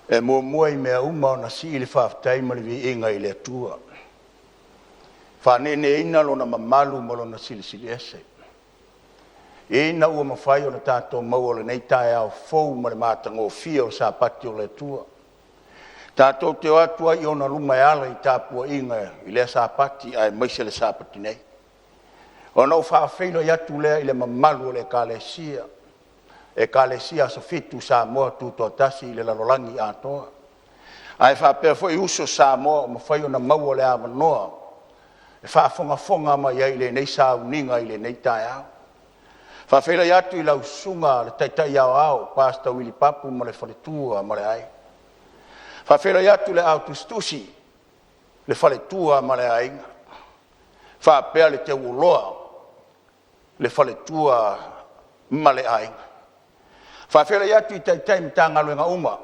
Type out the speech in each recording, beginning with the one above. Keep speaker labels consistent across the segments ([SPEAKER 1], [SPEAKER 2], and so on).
[SPEAKER 1] E mua I mea uma o na si le whaafitai ma le vi inga I le atua. Whanene ina lona mamalu ma lona silisili ese. Ina ua mawhai o na tātou mau o le nei tae au fou ma le mātanga o fia o Sapati o le atua. Tātou te o atua I ona luma e ala I tāpua inga I le Sapati ai maise le Sapati nei. O nau whaafeilo I atu lea I le mamalu o le kālesia. E kālesia so fitu Samoa tu Tautasi I le lalolangi atoa. Ai whaapea fo I uso Samoa o mawhai o na mau o le awanoa. E whaafonga ma ia I le nei Sauniga I le nei tae au. Whaafeilo I atu I lausunga le Taitai au pasta wili papu ma le whaletua ma le ai. Whaafeilo I atu le au tustusi le whaletua ma le ainga. Whaapea le te uloa le whaletua ma le ainga. Whaafeilo I atu I Taitai Matagaluega uma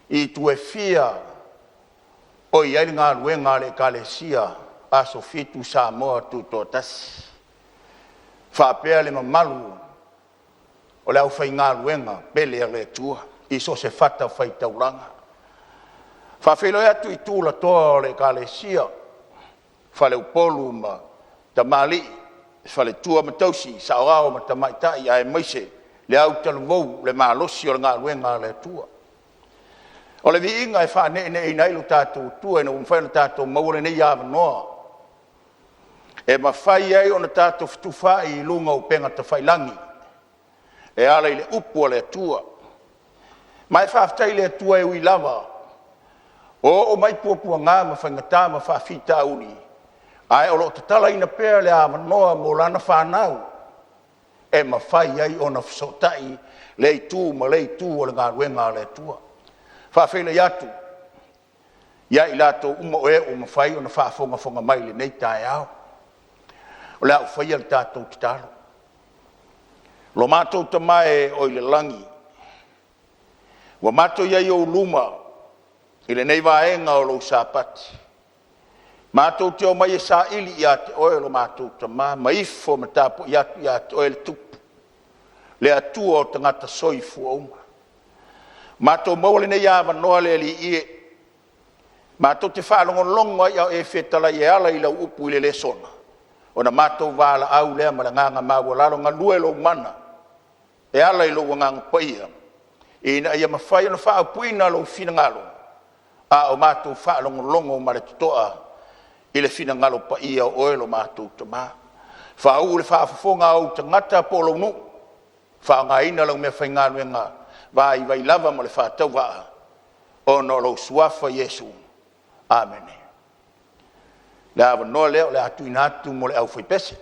[SPEAKER 1] I tue fia o I ai ngā luenga le kalesia aso fitu Samoa tu Tautasi. Whaapea le mamalu o le au whai ngā luenga pele le tua I so se whata whai tauranga. Whaafeilo I atu I tūla toa o le kalesia whale Upolu ma tamali whale tua matausi saorao ma tamaitai ai maise le au taluvou le malosi o le ngā luenga le tua. O le vi inga e whanene I nailu tātou tua ina umwhaina tātou maure nei awa noa. E mawhai ai o na tātou whai I lunga o penga ta whailangi. E ala I le upu o le tua. Mai whaftai le tua e ui lava. O mai puapua ngā ma whaingatā ma whawhita uni. Ai o lo tatala ina pēr le awa noa mo lana whanau. E mawhai ai o na whasotai le tu ma le tu o le ngā ruenga le tua. Whawhele iatu. Ia I lato uma o e o mawhai o na whaafonga mai le nei tae au. O le au whai al tātou ki talo. Lo mātou tamae o I le langi. Wa mātou iai o luma I le nei vaenga o lo Sapati. Mātou te o mai e sa ili ia te oe lo mātou tamae. Maifo ma tāpo ia te oe le tupu. Le atua o tangata soifu o unga. Mātou maule nei awa noa le li ie. Mātou te whaalongolongo ia o e whetala I ala I lau upu I le lesona. O na mātou wāla au lea ma le nganga maua lalo ngā lue lo mana. E ala I lo nganga paia. E na ia mawhai na wha puina lo whina ngalo. A o mātou whaalongolongo ma le tutoa I le whina ngalo paia o oe lo mātou tama. Wha au le whaafafonga au tangata polo nu. Wha ngā ina lau mea whai ngā luenga. Vai lava mo le whātau waa. O no lo suafa Yesu. Amen. Le awa noa leo le atu inatu mo le au whai pese.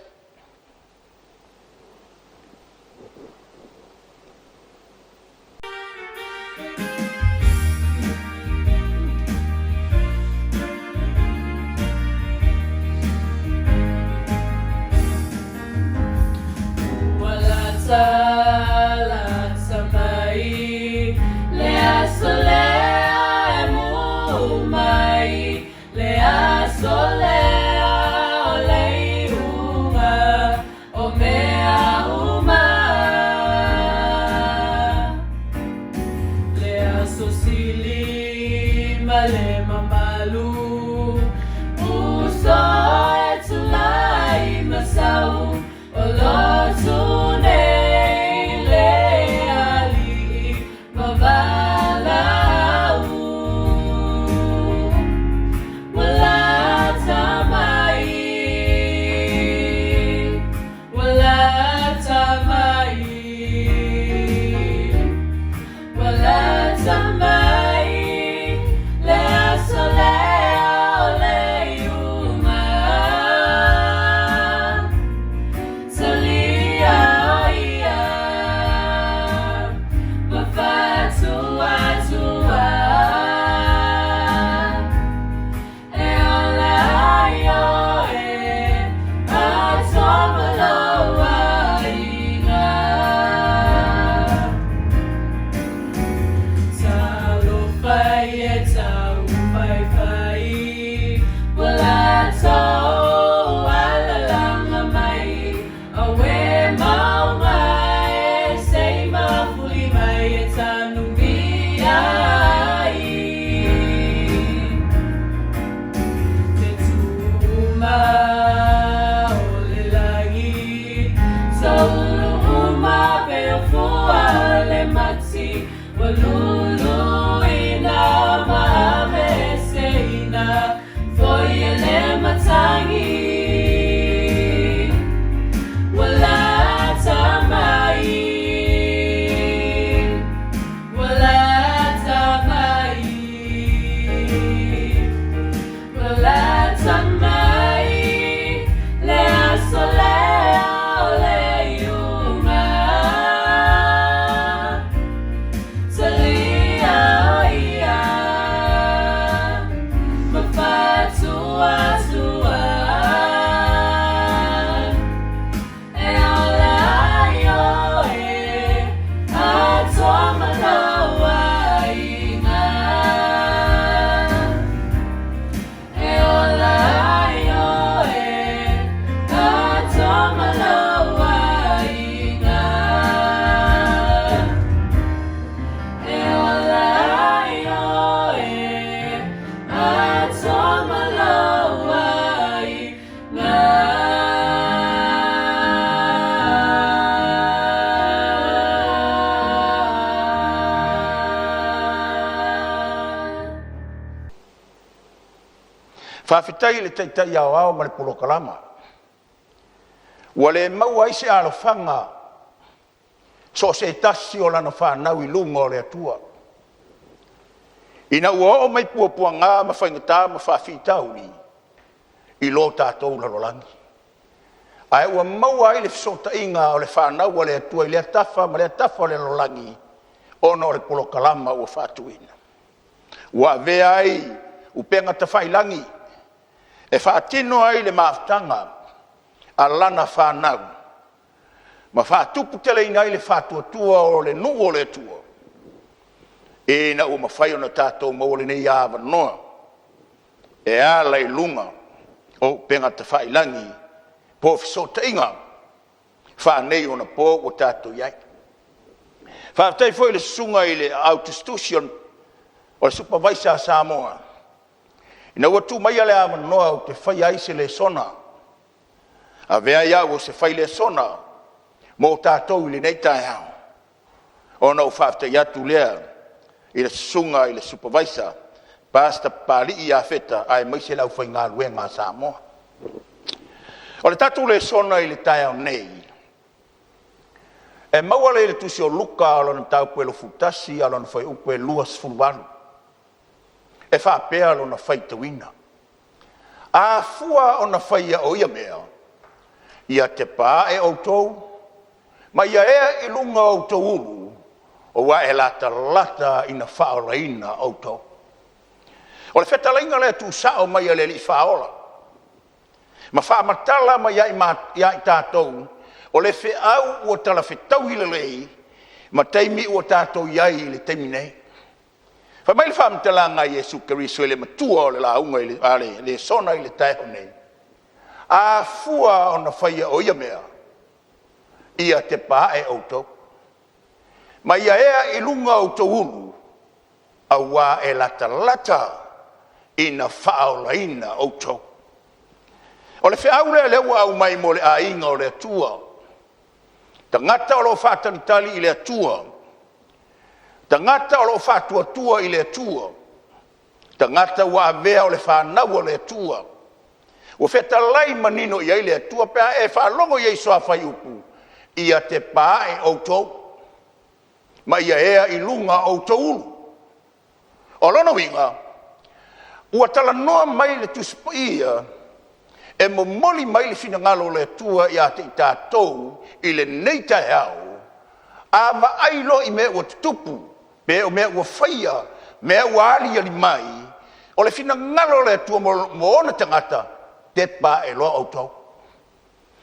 [SPEAKER 2] Somebody, let us ina foi ele matangi wala tamai wala tamai wala tamai le asoleo le yuma salia ia mafatua sua e ola yo e atoma lawa inga e ola yo e atoma lawa inga e ola yo e atoma lawa inga.
[SPEAKER 1] Whawhitai le taitai au au ma le polokalama. Ua le mau ai se alofanga so se tasi o lana whanau I lunga o le atua. Ina ua o mai puapua ngā ma whaingata ma whawhitauri I lo tātou lalolangi. Ai ua mau ai le fisota inga o le whanau o le atua I le atafa ma le atafa o le lalolangi ono o le polokalama ua whatuina. Ua vea ai upenga ta whailangi e whaatino ai le maafutanga a lana whanau. Ma whaatupu tele ina ai le whaatuatua o le nuu o le atua. E na ua mawhai o na tātou mau le nei awa noa. E ala I lunga o penga ta whailangi po fisota inga. Whanei o na po o tātou iai. Whaatai foi le sunga I le autostution o le supervisor Samoa. Ina ua tu mai ale ama noa o te whai ai se le sona. A vea iau o se whai le sona mo tātou I le nei tai hao. O na u whaatai atu lea I le sunga I le supervisor pasta pali Iafeta ai mai se lau whai ngā luenga Samoa. O le tātou le sona I le tai hao nei. E maua le tusi o luka alona tau pue Loufouno alona whai upe luas fulwanu. E whapea alona whai tawina. A fua ona whai a oia mea. Ia te pā e outou. Ma ia ea I lunga outou ulu. O wa e lata lata ina whaoraina outou. O le whetalainga le tu sao mai a le li whaola. Ma whaamatala ma ia I tātou. O le wheau ua tala whetau I le lei. Ma teimi ua tātou iai I le teimi nei. Fa mai le whaamatala ngai Jesu Keriso I le matua o le launga I le sona I le taiho nei. A fua ona whaia o ia mea. Ia te pā e outou. Ma ia ea I lunga outou ulu. A wā e lata lata ina whaolaina outou. O le wheaure le ua au mai mo le a inga o le atua. Tangata o lo whātanitali I le atua. Tangata o lo whātuatua I le atua. Tangata ua avea o le whanau o le atua. Ua whetalai manino I le atua pea e whalongo I soa whai upu. Ia te pā e outou. Ma ia ea I lunga outou ulu. O lona winga. Ua tala noa mai le tuspa ia. E mo moli mai le fina ngalo le atua ia te I tātou I le neita hao. A ma ailo I mea ua tutupu. Pe o mea ua whaia. Mea ua ali ali mai. O le fina ngalo le atua mo ona tangata. Te pā e loa outou.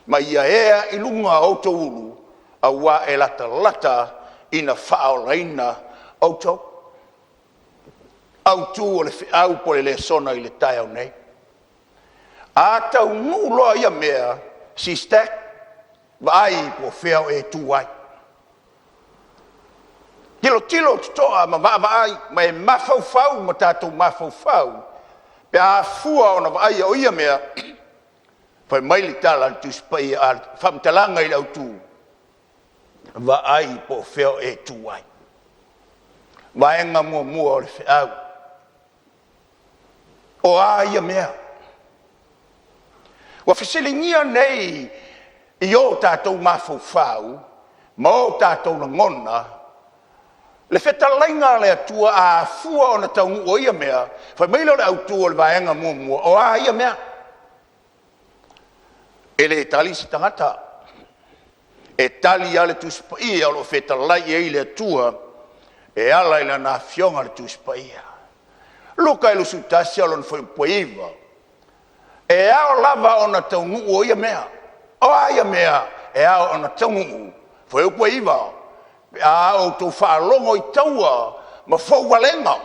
[SPEAKER 1] Ma ia ea I lunga outou ulu. A wā e lata lata ina whaolaina outou. Autu o le whiau po le sona I le tai au nei. A tau ngu loa ia mea SISDAC vai po whiau e tu ai. Tilo toa ma vai ma e mafau ma tātou mafau. Pe a fua ona vai o ia mea. Pai mai li tala tu spai a whamtalanga I LOTU. Vai po whiau e tu ai. Vaenga mua o le whiau. o ia mea. Wa fisilingia nei i o tātou mawhauwhau, ma o tātou na ngona, le whetalainga le atua a fua o na taungu o ia mea, whai meilo le autua le vaenga mua o ia mea. E le tali si tangata, e tali ale tuspa ia o lo whetalai e le atua, e ala ila na fionga le tuspa ia. Luka e lusu tasi alo na whaipoiva, e ao lava o na taungu o ia mea, o ia mea, e ao o na taungu, whaipoiva, a o tō whaalongo I taua, ma whauwalenga.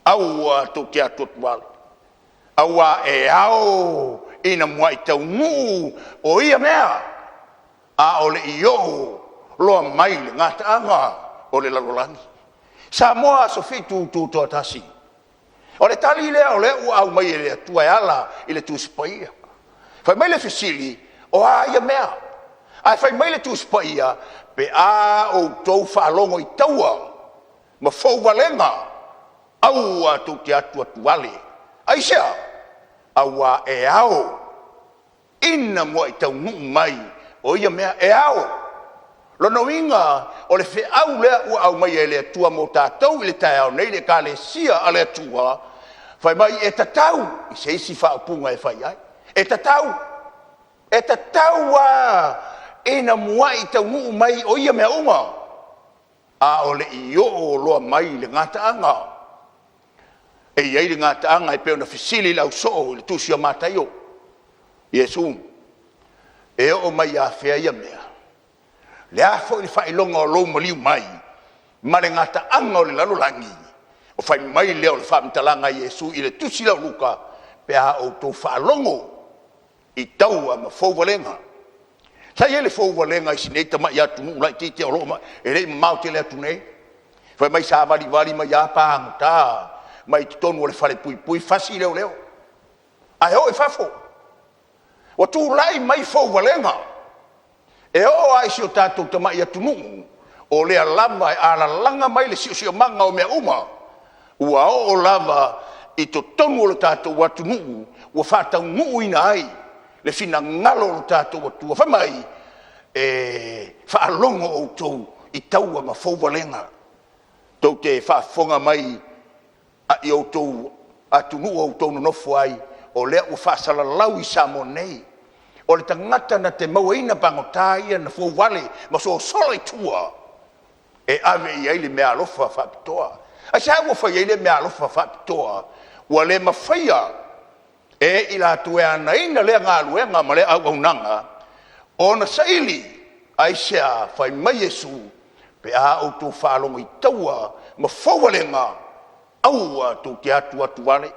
[SPEAKER 1] Aua tō te atuatuale. Aua e ao ina mua I tau nuu o ia mea. A o le iyo loa mai le ngata anga o le lalolangi. Samoa Sufia tu Tautasi. O le tali lea o le ua au mai le atua e ala I le tusipaia. Fai mai le fisili o a ia mea. Ai fai mai le tusipaia pe a o tau whaalongo I taua, ma whauwalenga, aua tau te atuatuale. Aisea, aua e ao, ina mua I tau nuu mai, o ia mea e ao. Lono inga, o le whi au lea ua au mai e le atua mo tātou, I le tai au nei le ka le sia a le atua, whai mai e tatau, I se isi whaapunga e whai ai. E tatau a, ina mua I tau nuu mai o ia mea unga. A o le I o loa mai le ngata anga. E iei le ngata anga I peo na fisili lau soo le tusi o mataio. Iesu. E o mai a fea ia mea. Le a fo I whailonga o lou maliu mai. Ma le ngata anga o le lalolangi. O whai mai leo le whaamitalanga Iesu I le tusi lau luka. Pe a o tō whaalongo I taua ma fauwalenga. Sai ele fo walenga I sinei tama ia tunu lai te o roma e le mau te le tunei. Foi mai sa vali mai ia pa ta mai tonu le fale pui fasi leo. Ai o e fafo. O tu lai mai fo walenga. E o ai si o tatou tama ia tunu o le lava ala langa mai le si manga o me uma. Ua o lava I to tonu le tatou wa tunu o fata ngu ina ai. Le fina ngalo o tātou atua. Wha mai, whaalongo o tau I taua ma whauwalenga. Tau te whaafonga mai I o tau atunu o tau nonofo ai o lea o whaasalalau I Samoa nei. O le tangata na te mauaina pangotāia na whauwale ma so sola I tua. E ave I aile mea alofa whaapitoa. A sa ua whai aile mea alofa whaapitoa. Ua le mawhaia e I Latu e ana ina lea ngā luenga ma lea au nanga, o na saili, ai sea whai mai Yesu, pe a au tō whaalongo I taua, ma whauwalenga, aua tō te atuale,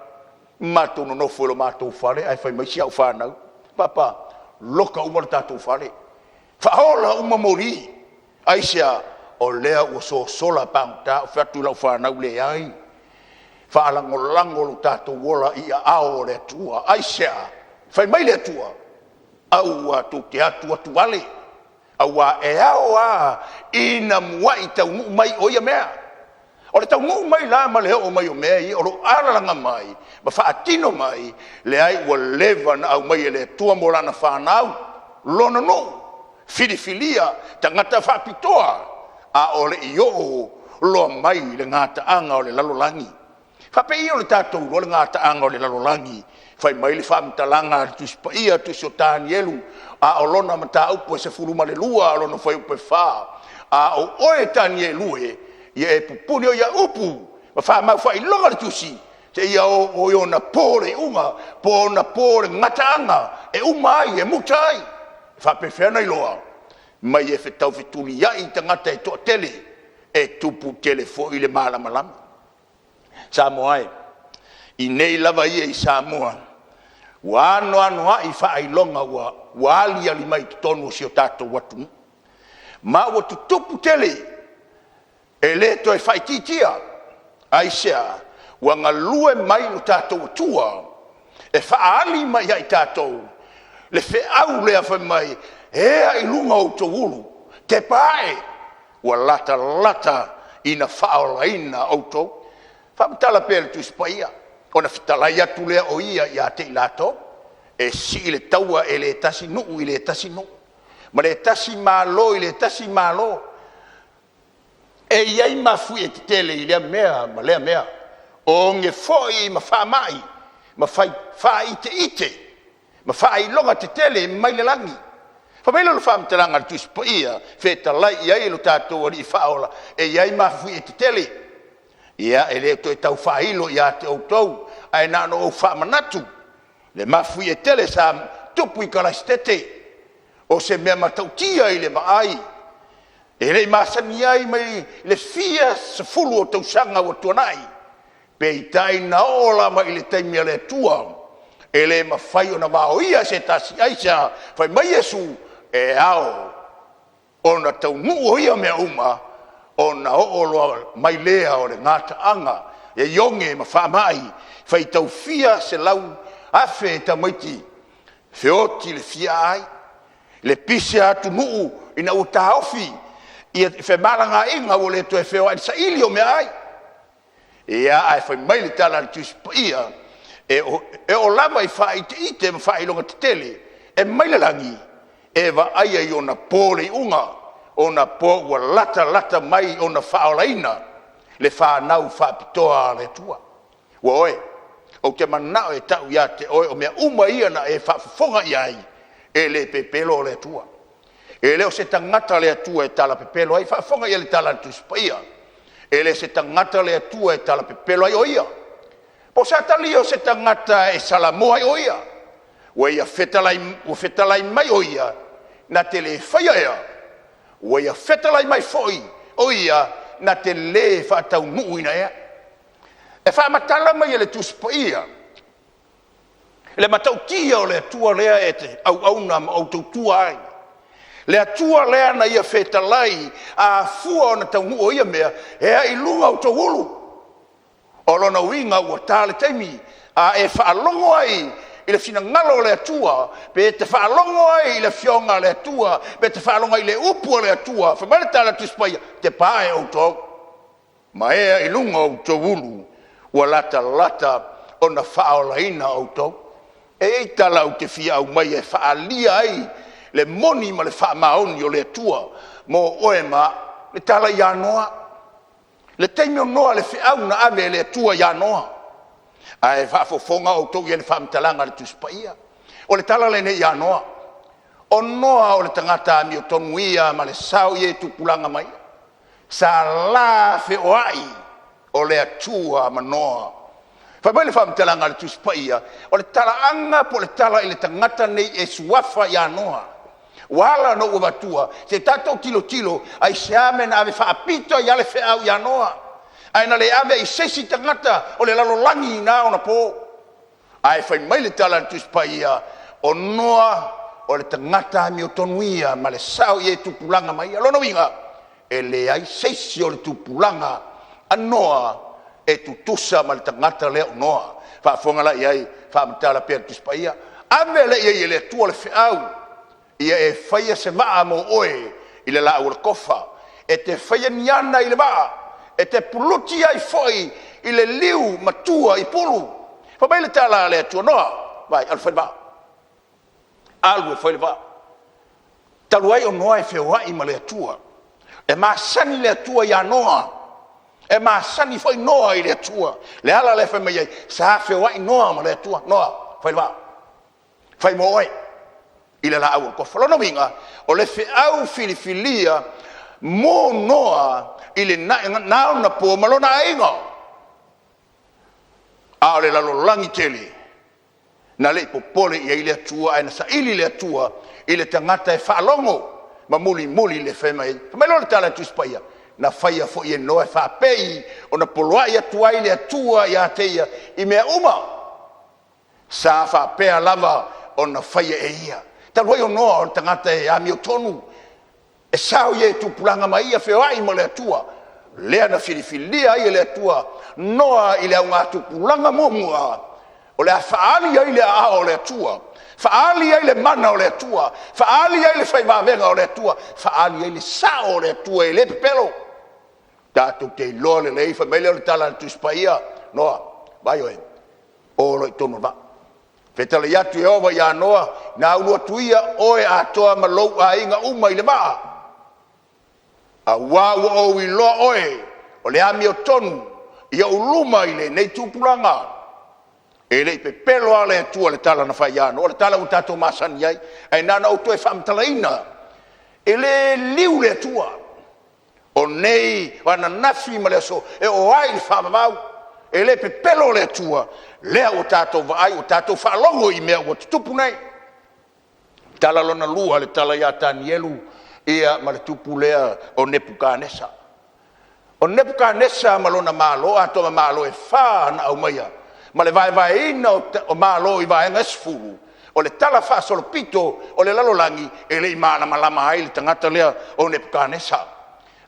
[SPEAKER 1] ma tō no fuelo ma tō whale, ai whai mai si au whanau, papa, loka umara tātou whale, whaola umamori, ai sea, o lea ua sola pangta, o whatu lau whanau le ai, whaalangolango lo tātou wola I a ao le atua. Aisea, whai mai le atua. Aua tō te atuale. Aua e ao a ina mua I tau nuu mai o ia mea. O le tau nuu mai la ma le o mai o mea I, o lo alalanga mai, ma whaatino mai, le ai ua leva na au mai e le atua mo lana whanau. Lona no, filifilia, tangata whaapitoa, a o le I o loa mai le ngata anga o le lalolangi. Whapei o le tātou o le ngata anga o le lalolangi. Whai mai le whaamitalanga tusipaia tusi o Danielu. A o lona ma tā upo e se furuma le lua a lona whai upo e whā. A o oe Danielu ia e pupuni o ia upu. Ma wha mau whai longa le tusi. Te ia o na pōre unga. Pōna pōre ngata anga. E umai e mutai. Whapewhena I loa. Mai e whetau whetuli iai tangata e toa tele. E tupu telefo I le malamalama. Samoa I nei lava ia I Samoa. Wa ano ai whaailonga wa ali mai tonu si o tātou watu. Ma wa tutupu tele e le to e whaititia. Aisea, wa ngalue mai no tātou atua. E whaali mai ai tātou. Le wheau lea whai mai, ea I lunga o tō ulu. Te pae, wa lata ina whaola ina o tō. Whamitala pēle tu spaia. ona fitalai atu lea o ia te ilato e si le taua e le tasi nuu i le tasi nuu ma le tasi malo i le tasi malo e iai mafui e te tele i lea mea ma lea mea o nge foi ma wha mai ma wha ite ma wha i longa te tele mai le langi fa mai lo fa mtalanga le tuspo ia feta lai iai lo tatou ali faola e iai mafui e te tele ia e le to tau failo ia te outou ai na no fa manatu le mafui e tele sa tupu i kalastete o se mea matautia i le maai e le masani ai mai le fia se fulu o tausanga o tuanai pe i tai na ola mai le taimi le tua e le mawhai o na maoia se tasi aisa fai mai Yesu e ao o na tau nuu ia mea uma o na ooloa mai lea o le ngata anga e yonge ma whamai fai tau fia se lau afe ta maiti feoti le fia ai le pise atu nuu ina uta ofi ia fe malanga inga o le to e feo ai sa ili o me ai ia ai fai mai le tala tus ia e o lama i fai ite ma fai longa te tele e mai le langi e va ai ai ona pole unga ona po wa lata mai ona faolaina le fa nau fa pitoa le tua wa oe o te manao e tau ia te oe o mea uma ia na e fa fonga iai e le pepelo le tua e leo se tangata le tua e tala pepelo ai fa fonga ia le tala tu spaia e le se tangata le tua e tala pepelo ai oia po sa talio se tangata e salamoa ai oia wa ia fetalai mai oia na tele faia ia wa ia fetalai mai foi oia na te le fa tau nuu ina ea e fa matala mai le tuspaia le matautia o le tua lea e te au na au tautua ai le atua lea na ia fetalai a fua o na tau nuu o ia mea ea i lunga o tau ulu o lona winga ua tale taimi a e fa alongo ai i le fina ngalo le atua pe te fa alongo ai i le fionga le atua pe te fa alongo ai le upu le atua fa male tala tuspaia te pae o tau ma ea i lunga o tau ulu ua lata o na whaolaina o tau e ei tala o te fia au mai e whaalia ai le moni ma le whaamaoni o le atua mo oe ma le tala i anoa le teimi o noa le whiau na ame le atua i anoa a e whaafofonga o tau i le whaamtalanga le tuspaia o le tala le ne i anoa o noa o le tangata ami o tonu ia ma le sao i e tupulanga mai sa la fe oai o le atua manoa fa mai le whaamtalanga le tuspaia o le tala anga po le tala i le tangata nei e suafa i anoa wala no uvatua se tato tilo ai se ame na ave whaapito i ale whiau i anoa ai na le ame i sesi tangata o le lalolangi na ona po ai fai mai le tala le tuspaia o noa o le tangata mi o tonuia ma le sao i e tupulanga mai alono winga e le ai sesi o le tupulanga anoa e tutusa ma le tangata lea o noa whaafonga la iai whaamtala pia tuspaia ame le iai le tua le whiau ia e whaia se maa mo oe i le lau le kofa e te whaia niana i le maa e te puluti ai foi i le liu matua i pulu pa mai le tala le atua noa vai al whai maa alu e whai le maa talu ai o noa e whewai ma le atua e maa sani le atua i anoa e maa sani whai noa i le atua le ala le whai mai sa whewai noa ma le atua noa whai le maa whai mo oe i le lau o kofa lona winga o le whiau filifilia mo noa i le nao na po malona ainga a le lalolangi tele na le popole i le atua ai na sa ili le atua i le tangata e whaalongo ma muli le whemai mai lo le tala tuspaia na whaia fo i e noa e whaapei o na poloa i atua i le atua i ateia i mea uma sa whaapea lava o na whaia e ia taloi o noa o tangata e ami o tonu e sao i e tupulanga mai ia whewai ma le atua lea na filifilia i le atua noa i le au ngā tupulanga momua o le a whaali ai le a o le atua whaali ai le mana o le atua whaali ai le whaimavenga o le atua whaali ai le sao o le atua e le pepelo tātou te iloa le leifa mai leo le tala tuspaia noa vai oe o lo tonu va fetala ya tu ova ya noa na ulu tuia oe atoa malou ainga uma ile va a wa o wi lo oe o le ami o tonu ia uluma ile nei tupulanga ele pe pelo ale tu le tala na faiano o le tala utato masani ai ai nana o tu e famtalaina ele liu le tua o nei wana nafi male so e o ai fa mau ele pe pelo le tua le o tato vai o tato fa longo i me o tupu nei tala lona lua le tala ya tanielu ia male tupu le o nepukanesa malona malo ato malo e fa na o maya male vai ina o malo i vai ngasfu o le tala fa solo pito o le lalolangi e le mana malama ai le tangata lea o nepukanesa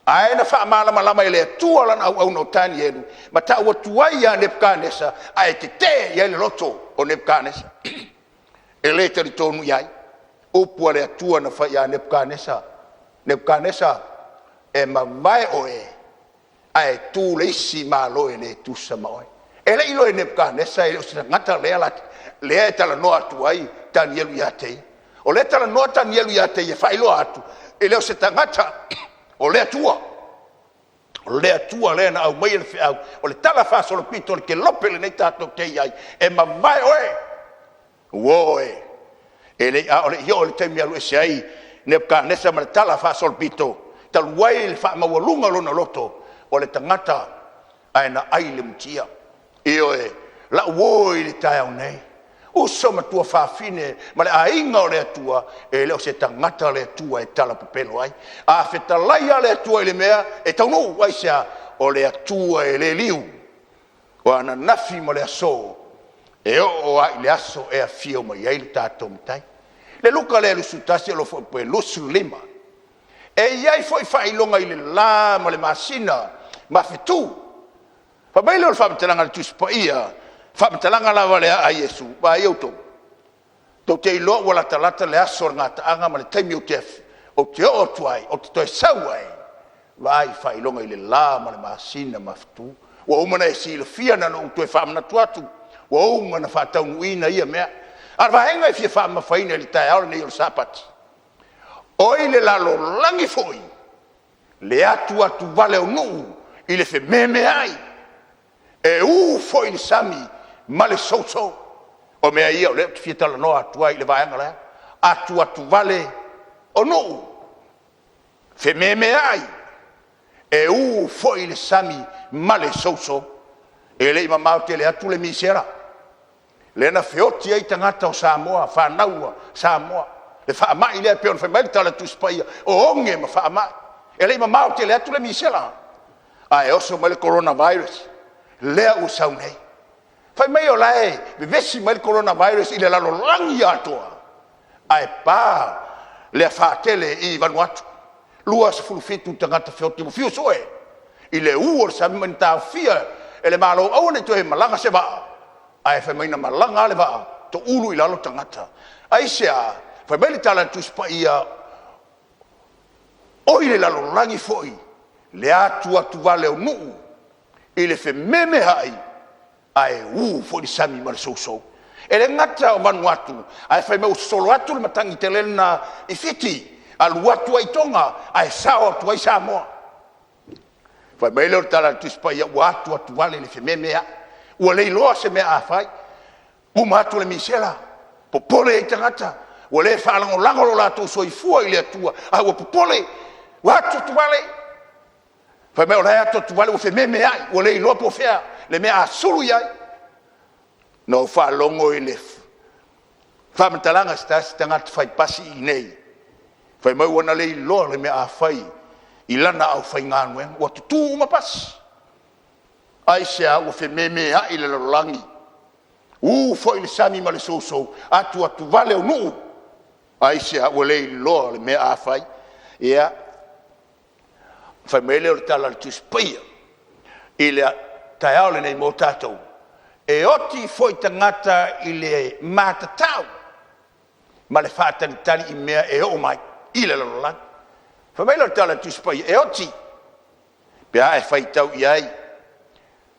[SPEAKER 1] ai na fa malama ele tua lana au no tanielu ma ta o tuai a nepukanesa ai te ia le loto o nepukanesa ele te tonu iai o puale tua na fa ia nepukanesa e ma vai oe ai tu le si malo ele tu samoi ele ilo ne kanesa ele se ngata le tala no atu ai tanielu yate o le tala no tanielu yate e failo atu ele se tangata o le atua le na au mai le au o le tala fa solo pito ke lopele nei tato te ai e ma vai oe ele o le yo le temielu se ai ne kanesa ma tala fa solo pito tal wai fa ma walunga lona loto o le tangata ai na ai le mutia io e la woi le tai au nei o soma tua fafine ma le ainga o le atua e le o se tangata le atua e tala pupelo ai a fetalaia le atua i le mea e taunu ai sea o le atua e le liu o ana nafi ma le aso e o ai le aso e a fio mai ai le tato mtai le luka le lusutasi e lo fo pe lusu lima e iai foi failonga i le la ma le masina ma fetu fa bailo le famtalanga tu spaia famtalanga la vale a Yesu ba yoto to te lo wala talata le asor ngata anga ma le taimi o te o tuai o te sawai vai failonga i le la ma le masina ma fetu wa umana e si le fia na no tu famna tuatu wa umana fa tau ina ia mea arva henga e fia fama faina le tai au nei o Sapati oi le lalo langi foi le atu vale o nu i le fe meme ai e foi le sami ma le so o mea ia o le fia tala no atu ai le vaenga le atu vale o nu fe meme ai e foi le sami ma le so e le mamau te le atu le misera le na feoti ai tangata o Samoa fa naua Samoa le fa mai le pe on fa mai tala tu spaia o onge ma fa mai e le mamau te le atu le misera ai oso ma le coronavirus le o saunei fa mai o lai vesi ma le coronavirus ile la langi atoa ai pa le fa tele I Vanuatu lua se fulfitu tangata feoti mo fiu soe ile o sa menta fia ele malo o ne to e malanga se ba ai fa mai na malanga le ba to ulu ila lo tangata ai sia fa mai tala tu spaia o ile la langi foi le atu vale o nu ile fe meme hai ai fo di sami mal so ele ngata o Vanuatu ai fa me solo atu le matangi telena I fiti al watu ai tonga ai sao tu ai Samoa fa me le tala tu spaia watu vale le fe meme o le lo se me a fai o matu le misela popole ai tangata o le fa lango lo la tu so I fua ile tua ai o popole watu vale fa me ora tu vale o fe meme ai o le lo po fea le me a sulu ai no fa longo ile fa mtalanga stas tanga fai pasi nei fa me wona le lo le me a fai ilana au fai nganwe o tu uma pas ai sia o fe meme ai le langi fo ile sami male so atu vale o nu ai sia o le lo le me a fai ia famele o tala tu spaia ile taiole nei motato e oti foi tangata ile matatau ma le fata tali I mea e o mai ile la la famele o tala tu spaia e oti pe ai fai tau iai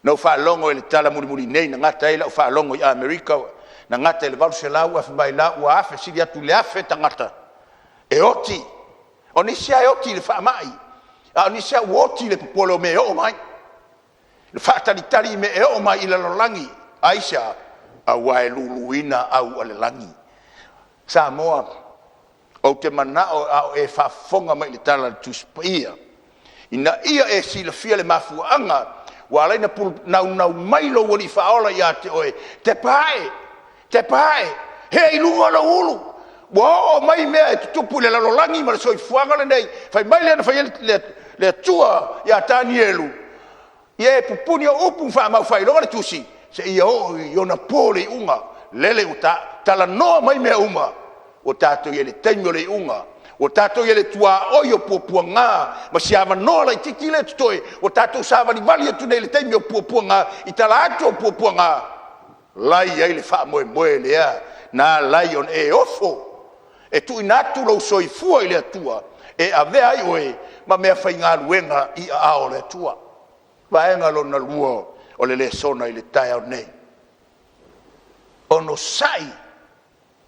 [SPEAKER 1] no whaalongo e le tala muri nei na ngata e la whaalongo i Amerika na ngata e le valu se lau afi mai la ua afe siri atu le afe tangata e oti o nisia e oti le whaamai a nisia oti le popolo me o mai le whaatalitari me e o mai i le lolangi aisha a wae luluina au ale langi Samoa o te manao au e whafonga mai le tala le tuspaia ina ia e silafia le mafuanga wa leina pul nau mailo wali faola ya te oe te pae he ilunga la ulu wa mai me e tupu le lalolangi ma so fuanga le nei fai mai le fai le tua ya tanielu ye pupuni upu fa ma fai lo le tusi se ia o na pole unga lele uta tala no mai me uma o tato ye le taimo le unga o tato ye le tua oyo puanga ma siava no la tiki le toi o tato sava ni vali tu le taimo puanga itala ato puanga lai ye le fa moe le ya na lion e ofo e tu inatu lo soifua ile tua e ave ai oe ma me fa inga luenga I a o le tua vaenga lo na luo o le sona ile tai au nei ono sai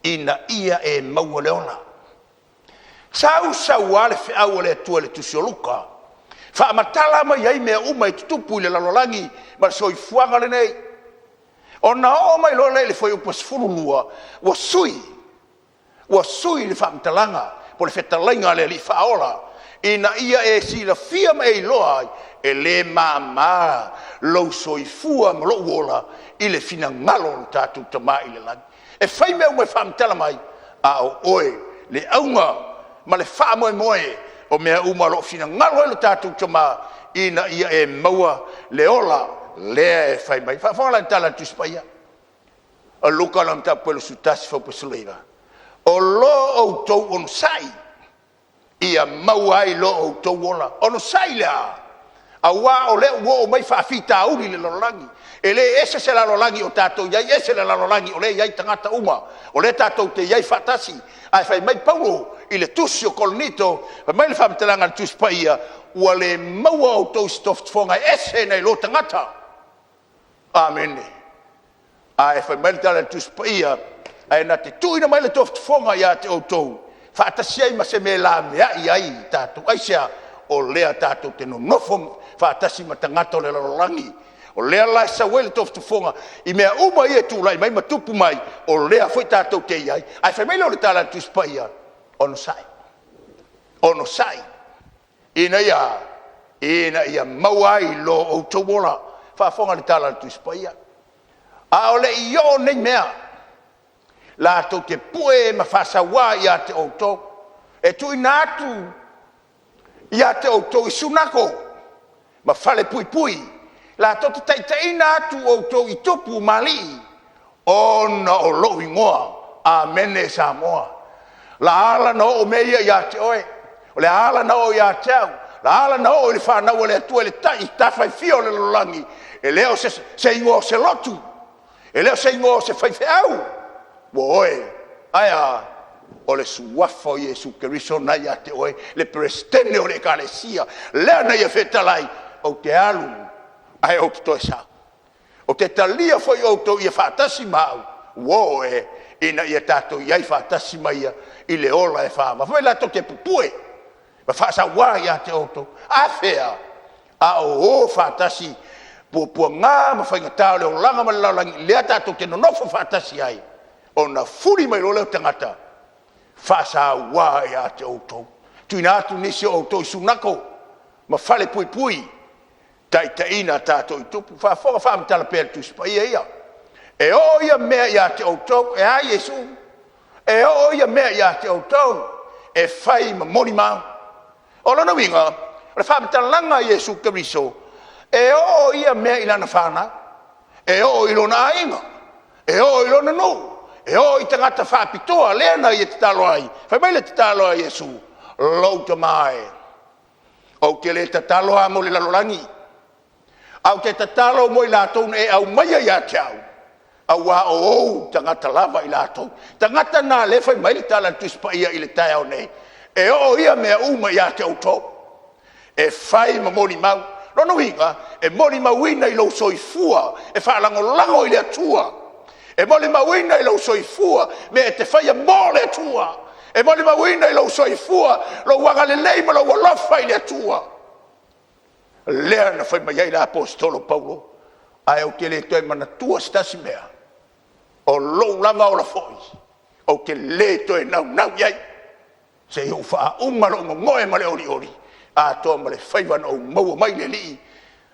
[SPEAKER 1] ina ia e mau leona sau ale fe au le tua le tusioluka fa matala mai ai me uma tupu le lalolangi ma soifuanga le nei ona o mai lo le foi o pasfulua wa sui le famtalanga po le fetalinga le li faola ina ia e sila fia mai loa e le mama lo soifua mo lo wola I le fina ngalo tatu tama I le lang e fai me o famtala mai a o oe le aunga ma le fa moe o mea uma lo fina ngalo le tatu tama ina ia e maua le ola le e fai mai fa la tala tu spaia a luka lam ta pelo sutas fo pesuleva o lo o to on sai ia maua I lo o to wola on sai la a wa o le wo mai fa fita uri le lolangi ele ese se la lolangi o tato ya ese la lolangi o le ya tangata uma o le tato te ya fatasi ai fai mai paulo I le tusio colnito mai le fa mtelanga tu spaia o le maua o to stoft fonga ese nei lo tangata amen ai fai mai tala tu spaia ai na te tuina mai le toft fonga ya te o to fatasi ai ma se me la me ai tato ai sia o lea tato te no nofo fatasi matangata le lolangi o lea la sa wele toft fonga I mea uma ia tu lai mai matupu mai o lea foi tato te ai ai fai mai le tala tu spaia ono sai ina ia mauai lo o towola fa fonga le tala tu spaia a ole io nei mea la to te pue ma fa sa wa ia te auto e tu inatu ia te auto isunako ma fale pui la to te Taitai inatu auto I topu mali ona o lo ingoa amene Samoa la ala no o meia ia te oe o le ala no o ia te au la ala no o le whana o le atua le tai tawhai fio le lolangi e leo se ingo se lotu e leo se ingo se whai au wo oe aia o le suafo Iesu Keriso na ia te oe le prestene o le kalesia lea na Iafeta lai o te alu ai o te toe sa o te talia foi o to ia fatasi mau wo oe ina ia tato iai fatasi mai I le ola e fa ma foi la to te pupue ma fa sa wa ia te auto a fea a o fatasi puanga ma fa ngata le langa ma la le tato te no fo fatasi ai ona furi mai lo le tangata fa sa wa ia te auto tu ina tu nisi auto sunako ma fale pui Taitai na tato I tupu fa mtala per tu spaia ia e o ia mea ia te auto e a Iesu e o ia mea ia te auto e fai ma moni mau o lona winga o le fa mtala langa Iesu Keriso e o ia mea ilana whana e o ilona ainga e o ilona no e o I tangata whapitoa lena I te talo ai fai mai le te talo ai Iesu louta mai o ke le te talo a mo le lalolangi au te tatalo mo I lātou e au maia ia te au au a o tangata lava I lātou tangata nā le fai mai le tala tuspaia I le tai au nei e o ia mea uma ia te auto e fai ma moni mau Lona winga, e moli mawina I lo soifua, e whaalango i le atua. E moli mawina I lo soifua, me te whaia mole atua. E moli mawina I lo soifua, lo wangalelei ma lo walofa I le atua. Lea na whai mai la apostolo Paulo, ai au te le toi mana tua stasi mea, o lo langa o la foi, o te le toi nau iai, se iu wha umaro ngoe ma le ori ori, a toa ma le whaiwan o maua mai le li,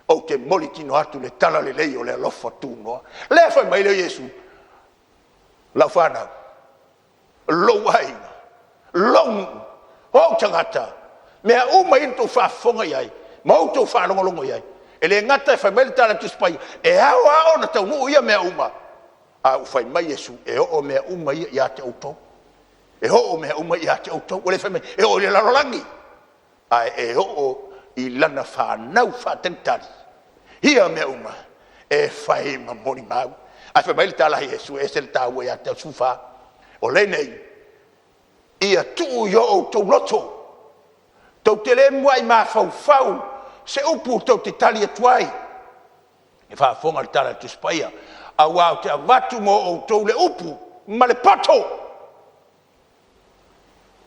[SPEAKER 1] o te moli tino atu le tala le lei o le alofa tūnoa. Lea whai mai le Jesu, lau whanau, lo waina, long, o tangata, mea uma into whafonga iai, mautou whanongolongo iai. E le ngata e whai mai le tala tuspai, e ao na tau nuu ia mea uma. A u whai mai Jesu, e o mea uma ia te autou. E o mea uma ia te autou. O le whai mai, e o le larolangi. A e o I lana whanau whatentari. Ia mea uma, e whai ma moni mau. A whai mai le tala Jesu, e se le tāua ia te sufa. O le nei, ia tuu yo autou loto. Tau te le muai ma fau, se upu tau te tali atuai. E whaafonga le tala tu spaia. A wau te avatu mo o tau le upu, ma le pato.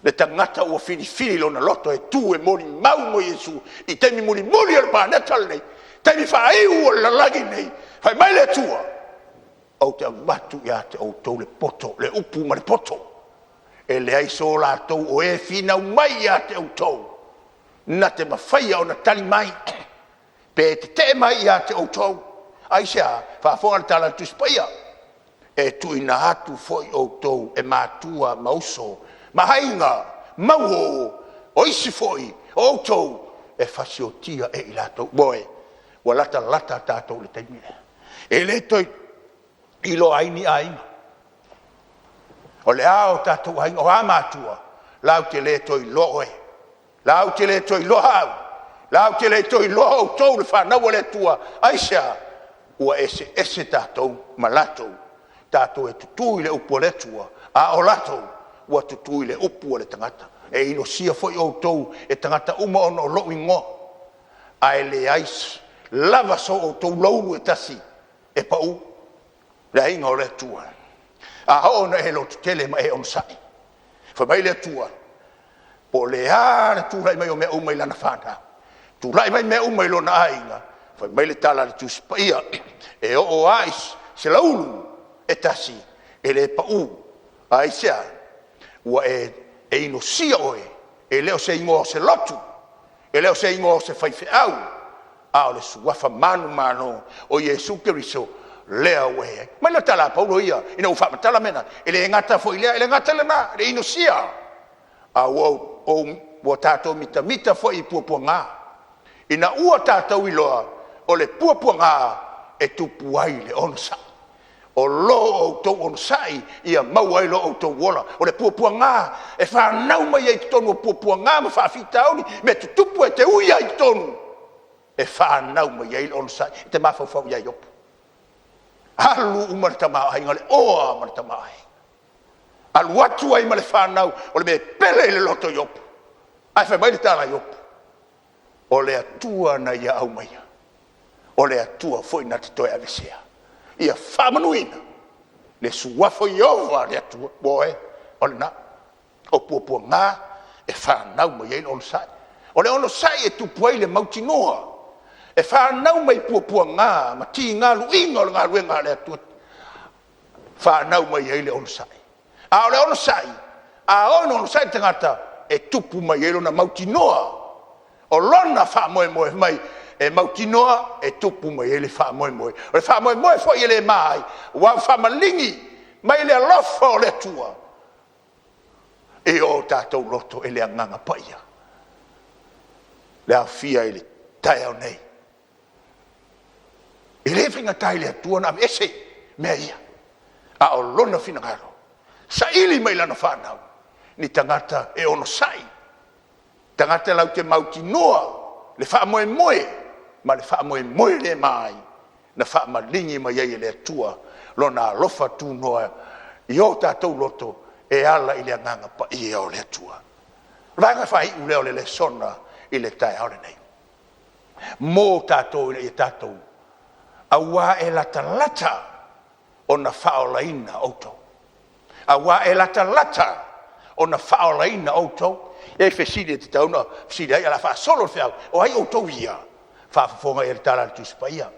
[SPEAKER 1] Le tangata ua fini lona loto e tu e mori mau mo Jesu. I teimi mori al pānetal nei. Teimi whaaiu o lalagi nei. Whai mai le tua. Au te avatu ia te o tau le poto, le upu ma le poto. E le aiso la tau o e fina mai ia te o tau. Na te mawhaia o na tali mai, pe te mai ia te outou. Aisea, whaafonga le tala tu spaia. E tu ina atu foi outou, e mātua mauso, mahainga, mauho, oisi foi, outou, e whasiotia e ilatou. Boe, wa lata tātou le taimile. E le toi, ilo aini aima. O le ao tātou hainga, o a mātua, lau te le toi loe. Lau te le toi lohau. Lau te le toi lohau tau le whanau le tua. Aisea, ua ese tātou malatou. Tātou e tutui le upu le tua. A o latou, ua tutui le upu le tangata. E ino sia foi o tau e tangata uma ono lo ingo. A le ais, lava so o tau lauru e tasi. E pau, le ingo le tua. A hona e lo tutele ma e on sai. Whamai le tua. O le ara tu rai mai o mea umai lana whana. Tu rai mai mea umai lona ainga. Whai mai le tala le tu spaia. E o ais, se laulu e tasi, e le pau. Aisea, ua e ino sia oe. E leo se ingo se lotu. E leo se ingo se whaife au. A o le suafa manu o Jesu Keriso. Lea oe. Mai le tala paulo ia. Ina ufama tala mena. E le ngata fo ilea. E le ngata lena. E ino sia. A o tātou mita foi puapua ngā. Ina ua tātou iloa o le puapua ngā e tupu ai le onsa. O lo o tau onsai ia mau ai lo o tau wola. O le puapua ngā e whanau mai ai tonu o puapua ngā ma whawhita auni me tu tupu e te ui ai tonu. E whanau mai ai le onsai. E te mawhawhau iai opu. Halu umartama ai ngale oa martama ai. Alu atu ai ma le whanau, o le me pele le loto iopu. Ai whai mai le tala iopu. O le atua na ia au maia. O le atua foi na te toi avesea. Ia whamanuina. Le suafo iova le atua. Boe, o le na. O puapua ngā, e whanau mai ei le onosai. O le onosai e tupu ai le mautinoa. E whanau mai puapua ngā, ma ti ngā luinga o le ngā ruenga le atua. Whanau mai ei le onosai. A ole ono sai, a ono sai tangata e tupu mai elo na mautinoa. O lona wha moe mai e mautinoa e tupu mai ele wha moe. O le wha moe fo ele mai, wau wha malingi mai le alofa o le tua. E o tātou loto ele anganga paia. Le awhia ele tai au nei. Ele whinga tai le atua na ese mea ia. A o lona whinangaro. Sa ili mai lana whanau. Ni tangata e ono sai. Tangata lau te mauti noa. Le wha moe. Ma le wha moe le mai. Na wha malingi mai ei le atua. Lona alofa tu noa. I o tātou loto. E ala i le anganga pa i o le atua. Vanga whai u leo le sona. I le tai aole nei. Mō tātou ina i tātou. Awa e lata o na whaolaina outou. Awa e lata o na whaolaina outou. E wheside te tauna, wheside ai ala wha solo whiau, o ai outou ia. Whaafonga e tala tuspaia.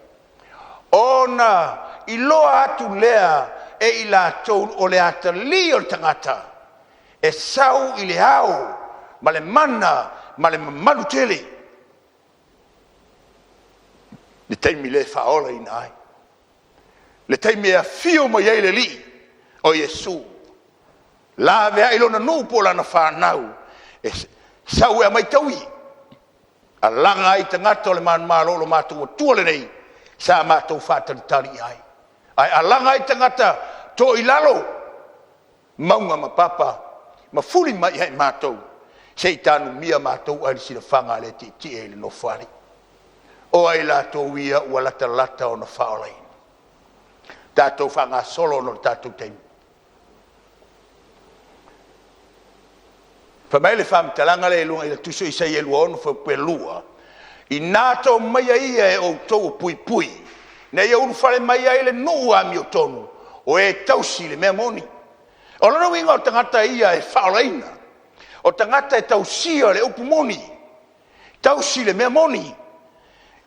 [SPEAKER 1] Ona i loa atu lea e i la tau o le ata li o le tangata. E sau i le au, ma le mana, ma le malu tele. Le taimi le whaola ina ai. Le taimi a fio mai ei le li o Yesu. La vea ilona nupo lana whanau. E sau e mai taui. A langa ai tangata o le man malo lo mātou o tua le nei. Sa mātou whātalitari ai. Ai a langa ai tangata to i lalo. Maunga ma papa. Ma fuli mai ai mātou. Sei tānu mia mātou ai sina whanga le ti e le no whari. O ai lātou ia ua lata o na whaolai. Tātou whanga solo no tātou teimi. Whamaile whamtalanga le lunga i la tuso i sei e lua ono whapelua. I nātou mai ia e o tau pui. Nei au whare mai ai le nuu a mi o tonu. O e tausi le mea moni. O lana winga o tangata ia e whaolaina. O tangata e tausia le upu moni. Tausi le mea moni.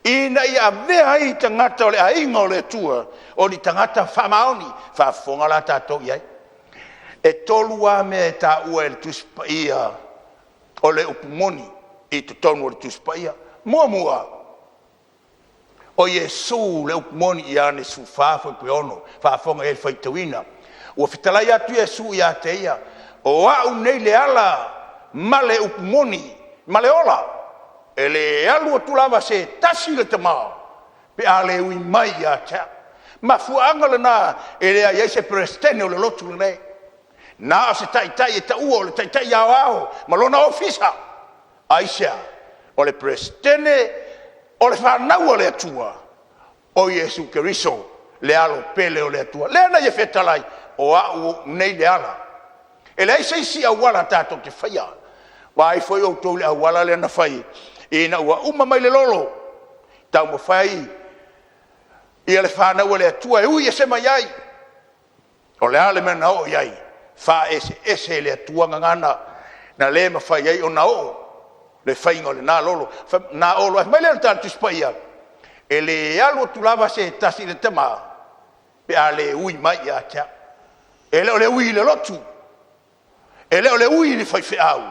[SPEAKER 1] Ina ia vea ai tangata o le ainga o le tua. O ni tangata whamaoni. Whafonga la tātou iai. E tolu a mea e tā ua e le tuspa ia. O le upu moni. I tu tonu o le tuspa ia. Mua. O Yesu le upu moni i ane su whāwha i ono. Whāfonga e le whaitawina. Ua whitalai atu Yesu i a te ia. O au nei le ala. Ma le upu moni. Ma le ola. E le alu atu lava se tasi le tamao. Pe a le ui mai a tea. Ma fuanga le nā. E le a iaise prestene o le lotu le nei. Nā se Taitai e Taua o le Taitai ao. Ma lona ofisa. Aisea. O le prestene. O le whanau o le atua. O Yesu Keriso. Le alo pele o le atua. Le ana ye fetalai. O au nei le ala. E le aise isi awala tātou te whaia. Wai foi o tau le awala le ana whai. E na ua uma mai le lolo. Tau mo whai. Ia le whanau o le atua. E ui e se mai ai. O le ale mena o iai. Wha ese le atua ngangana. Na le ma whai ai o na o. Le whainga o le nā lolo. Nā olo. Mai le ana tātou spaia. E le alo tu lava se tasi le tama. Pe a le ui mai a tea. E le o le ui le lotu. E le o le ui le whai au.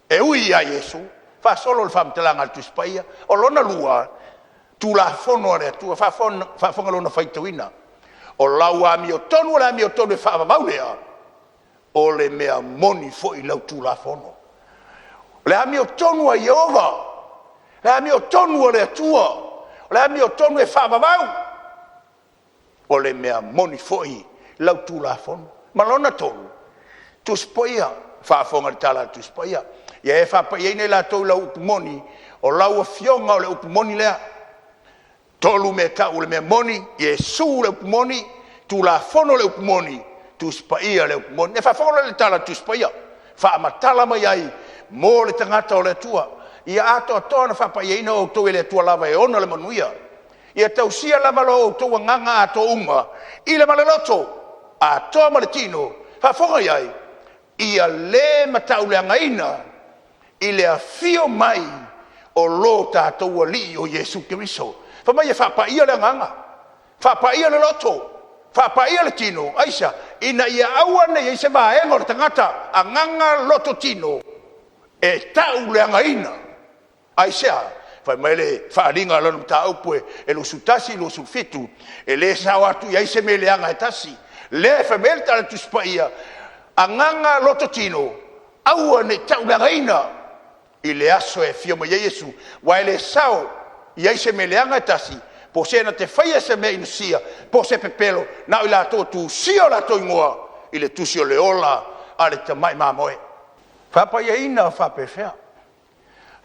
[SPEAKER 1] E ui a Yesu. Fa solo le whamtalanga al tu spaia. O lona lua. Tu la fono le atua. Fa fonga lona whaitawina. O lau a mi o tonu. O la mi o tonu e wha maulea. O le mea moni fo i lau tu la fono. Le ami o tonu a Yehova. Le ami o tonu o le atua. Le ami o tonu e whamavau. O le mea moni foi lau tu la fono. Malona tonu. Tu spoia. Whaafonga le tala tu spoia. Ia e whapai nei la tau lau upu moni. O lau a fionga o le upu moni lea. Tolu me tau le mea moni. Yesu le upu moni. Tu la fono le upu moni. Tu spoia le upu moni. E whaafonga le tala tu spoia. Whaamatala mai ai. Mō le tangata o le atua. Ia ato atoa na whapaieina o tau e le atua lava e ona le manuia. Ia tausia lava lo o tau nganga ato uma. I le maleloto. Atoa ma le tino. Whafonga iai. Ia le matau le angaina. I le afio mai o lo tātou alii o Yesu Keriso. Whamai e whapaia le nganga. Whapaia le loto. Whapaia le tino. Aisa. Ina ia awane ia se vaenga le tangata. A nganga loto tino. E tau le angaina. Aisea, whai mai le whaaringa lanu tau pue, e lo sutasi, lo sufitu, e le sao atu, ia ise me le anga e tasi. Le whai mai le tala tu spaia, a nganga loto tino, aua ne tau le angaina, i le aso e fio mai Yesu, wai le sao, ia ise me le anga e tasi, po se na te whaia se me inusia, po se pepelo, na i la to tu sio la to ingoa, i le tusio le ola, a le tamai mamoe. Whapaieina whapewhea.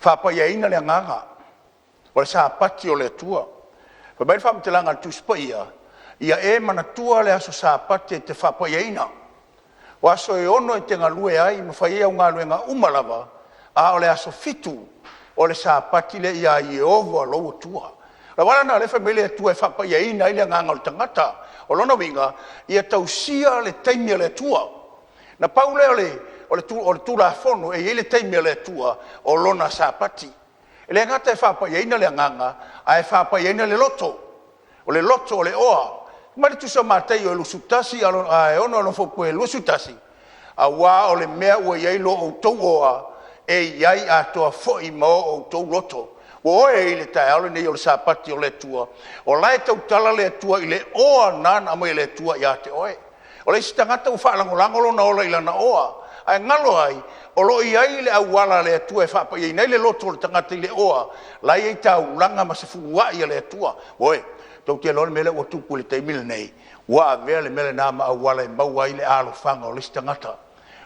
[SPEAKER 1] Whapaieina le nganga. O le Sapati o le tua. Whamai whamtelanga tu spaia. Ia e mana tua le aso Sapati te whapaieina. O aso e ono e te ngalue ai. Ma whaia o ngalue ngā umalava. A o le aso fitu. o le Sapati le ia Iova lo tua. La wala na le famile tua e whapa ia ina ile nganga o tangata. O lona winga, ia tausia le taimia le tua. Na paule o le tula fono e ile taimia le tua o lona Sapati. E le ngata e whapa ia ina le nganga, a e whapa ia ina le loto. O le loto o le oa. Mari tu sa matei o lusutasi a ono no fo po lusutasi. A wa o le mea o ye lo o to oa e yai a to fo I mo o to loto. O e le tai ale nei o le Sapati o le tua. O lai tau tala le tua I le oa nan a mo le tua ia te oe. O le stangata u fa lango lo na ola ila na oa. Ai ngalo ai o lo ia le awala le tua e fa pa ia nei le loto le tangata I le oa. Lai e tau langa ma se fu wa ia le tua. Oe tau te lor mele o tupu le taimile nei. Wa vele mele na ma awala e maua I le alo fanga o le stangata.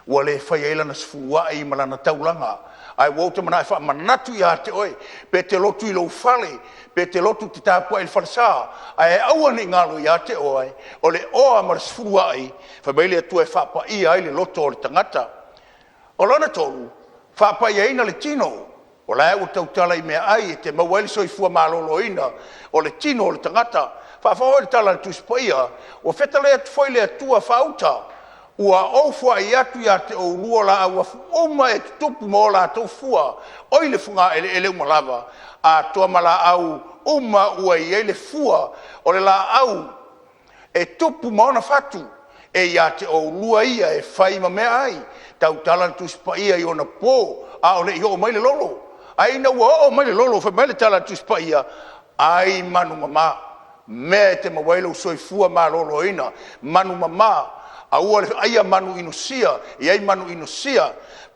[SPEAKER 1] Wa le fai eila na sfuwa I malana taulanga. Ai wauta mana e wha manatu ia te oe. Pe te lotu I lo fale. Pe te lotu te tāpua il falsa. Ai aua ni ngalo ia te oe. O le oa mara sfuwa I. Fa meile tu e whapa ia I le loto o le tangata. O lana tolu. Whapa ia ina le tino. O la o tautala I mea ai e te maweli soifua malolo ina o le tino o le tangata. Whawhaoi le tala le tuspaia o whetale atu foi le atua whauta ua ofua I atu ia te o lua la ua uma e tupu mo la tau fua oi le funga ele umalava a toa mala au uma ua I ele fua o le la au e tupu maona fatu e ia te o lua ia e whai ma mea ai tautala le tuspaia I ona po a o le I o mai le lolo. Ai na ua o mai le lolo fa mai le tala tuspaia ai manu mama me te mawailo soifua ma lolo ina manu mama a ua le aia manu inusia I ai manu inusia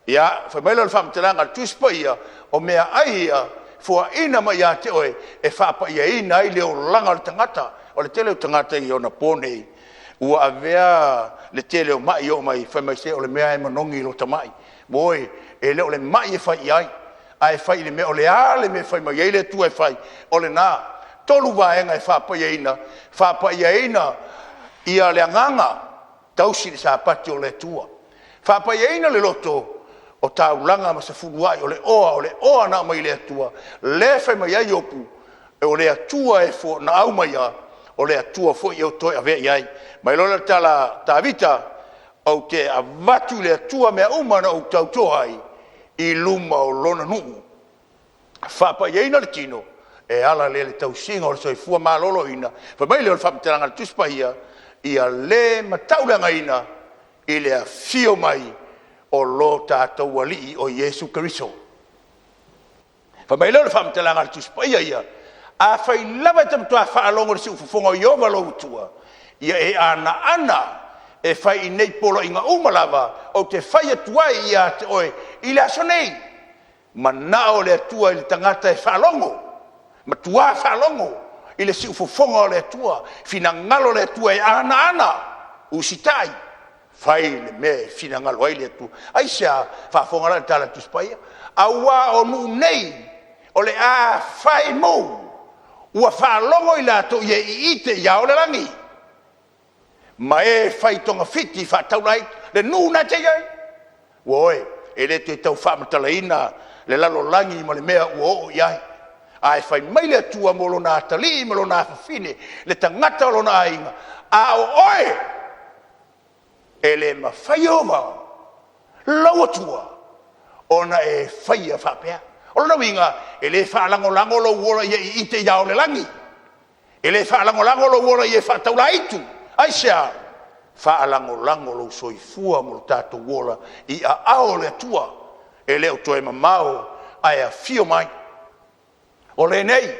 [SPEAKER 1] ia fa mai le famtelanga tuspaia o mea ai ia fua ina ma ia te oe e whapa ia ina ai leo langa le tangata o le tele o tangata I ona pone ua avea le tele o mai o mai fa mai se o le mea e manongi lo tamai moi e leo le mai e fa ai ai fai le me o le ale me fai mai ele tu e fai o le na tolu vaenga e fa pa ina ia le nganga tausi le Sapati o le tua fa pa ina le loto o taulanga ma se fuai o le oa na mai le tua le fai mai ai opu e o le atua e fo na au mai o le atua fo I o toi ave ai mai lo le tala tavita o te avatu le atua me uma na o tautoai I luma o lona nuu. Whapa ina le tino, e ala le tausinga o le soifua malolo ina, fa mai le o le whapiteranga le tuspahia, ia le mataulanga ina, I le a fio mai o lo tātou Alii o Yesu Keriso. Fa mai le o le whapiteranga le tuspahia ia, a fai lava tamtua whaalongo le si ufufonga o Iova loutua, ia e ana, e fai I nei polo inga umalava o te fai atuai ia te oe I le aso nei ma nao le atua I le tangata e whalongo ma tua whalongo I le si ufofonga o le atua fina ngalo le atua e ana usitai fai le me fina ngalo ai le atua ai sea whafonga la tala tuspaia aua o nu nei o le a fai mo ua whalongo I la to I ite ia o le langi ma e fai tonga fiti fa taulai le nuna te ai woe e le te tau fa matalaina le lalo langi ma le mea o iai ai fai mai le tua mo lona atali mo lona fine le tangata lona ainga a oe e le ma fai ova lawa tua ona e fai a fa pea ona winga e le fa lango lo wola I ite ia o le langi e le fa lango lo wola I fa taulai tu ai sea whaalango lo soifua mo tātou wola I a ao le atua e leo toe mamao ai a fio mai o le nei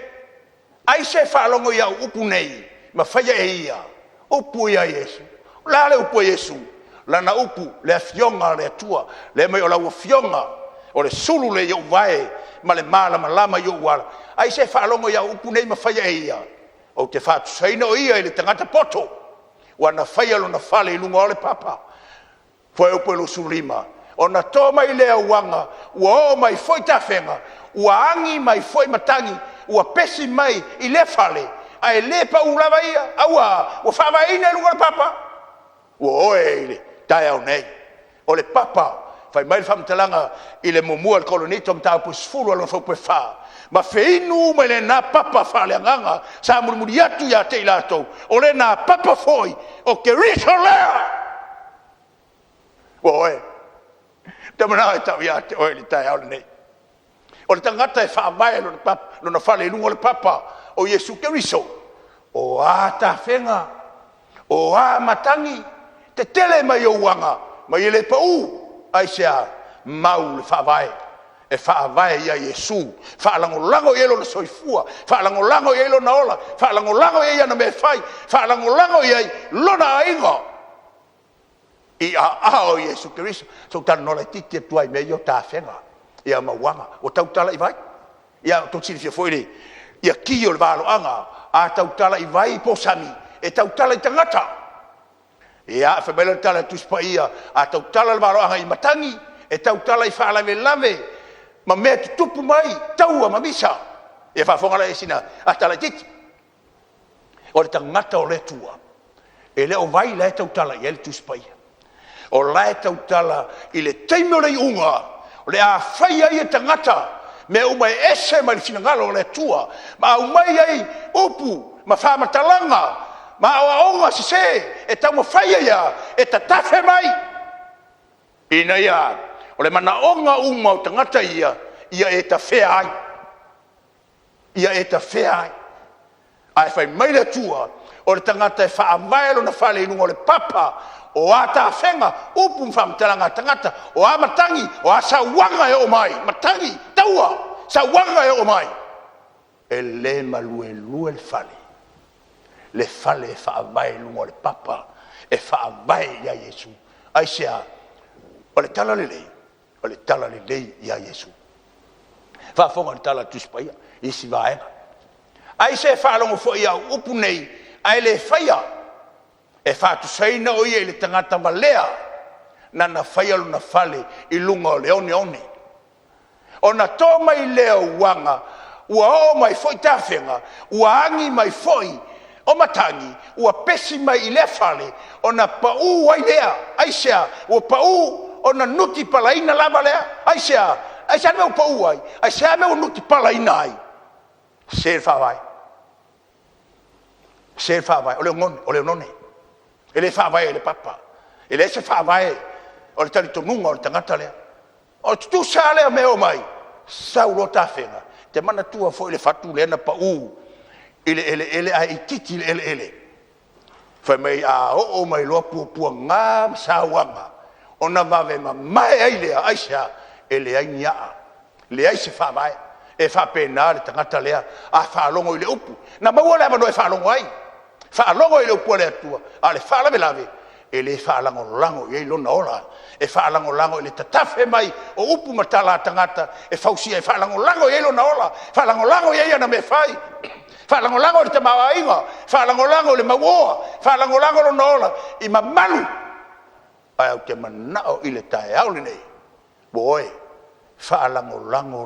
[SPEAKER 1] ai se whaalango ia upu nei ma whaia e ia upu ia Yesu la le upu Yesu lana upu le fionga le atua le mai o la fionga o le sulu le iau vae ma le malama iau wala ai se whaalango ia upu nei ma whaia e ia o te whatu saina o ia I le tangata poto wana faia lo na fale lunga ole papa foi Upolu sulima ona toma I lea wanga ua o mai foi tafenga ua angi mai foi matangi ua pesi mai I le fale ai le pa ulava ia aua ua whawa ina lunga ole papa ua oe ile tai au nei ole papa fai mai whamtalanga i le mumua le kolonito mtau pusfulu alon fau pefa. Ma feinu mai le na papa whale anganga sa murumuri atu ya te ilato o le na papa foi o ke riso lea. Oe, te mana e tau ya te oe li tai au le nei. O le tangata e whaamai lona whale ilungo le papa o Yesu ke riso. O a ta whenga, o a matangi, te tele mai o wanga, mai ele pau, ai sea mau le whaamai. E whaavai ia Yesu, whaalangolango i elo na soifua, whaalangolango i elo na ola, whaalangolango i ana me whai, whaalangolango i lona ainga. I a ao Yesu Kiriso, so tana nola titi tuai me yo ta whenga, i a mawanga, o tautala i vai, i a tōtiri fia foire, i a ki o le valo anga, a tautala i vai po sami, e tautala i tangata. I a whamela tala tuspa ia, a tautala le valo anga i matangi, e tautala i whaalave lave, ma mea tutupu mai, taua ma misa. E whaafonga la e sina, a tala titi. O le tangata o le tua, e le o vai la e tautala i ele tuspaia. O la e tautala i le teime o le unga, o le a whaia i e tangata, me umai ese mai le finangalo o le tua, ma umai ai upu, ma whamatalanga, ma aonga si se, e tau ma whaia ia, e ta tafe mai. Ina ia, o le mana onga uma o tangata ia e ta whea ai. Ia e ta whea ai. Ai whai mai le tua, o le tangata e whaamaelo na whale inunga o le papa, o a ta whenga, upu mwhamtalanga tangata, o a matangi, o a sa wanga e o mai, matangi, taua, sa wanga e o mai. E le malue lue le whale. Le whale e whaamaelo o le papa, e whaamae ia Yesu. Ai sea, o le tala le lei. O le tala le lei ia Yesu. Whaafonga le tala tuspaia, isi vaenga. Ai se whaalongo fo ia upu nei, ai le whaia. E whaatusaina o ia i le tangata malea, na na whaia luna whale i lunga o le one one. O na tō mai leo wanga, ua o mai foi tawhenga, ua angi mai foi, o matangi, ua pesi mai i le whale, o na pau ai lea, ai sea, ua pau ona nuti palaina lava lea, ai sea meu pau ai sea meu nuti palaina ai. Se whawai, o le none, e le whawai e le papa, e le se whawai, o le tali tonunga o le tangata lea, o tu sa lea meo mai, saulo ta whenga, te mana tua fo i le whatu lea na pau, ele ai titi ele. Whai mai a o mai loa pua ngā sawanga, ona vave ma mai ai lea aisha e le ai nyaa le ai se whawai e whapena le tangata lea a whaalongo i le upu na maua lea mano e whaalongo ai whaalongo i le upu le atua a le whaalame lave e le whaalango lango i lona ola e whaalango lango i le tatafe mai o upu matala tangata e whausia e whaalango lango i lona ola whaalango lango i ana me whai whaalango lango i te mawa inga whaalango lango i le maua whaalango lango lona ola i mamalu ai au te manao i le tae au nei. Boe, whaalango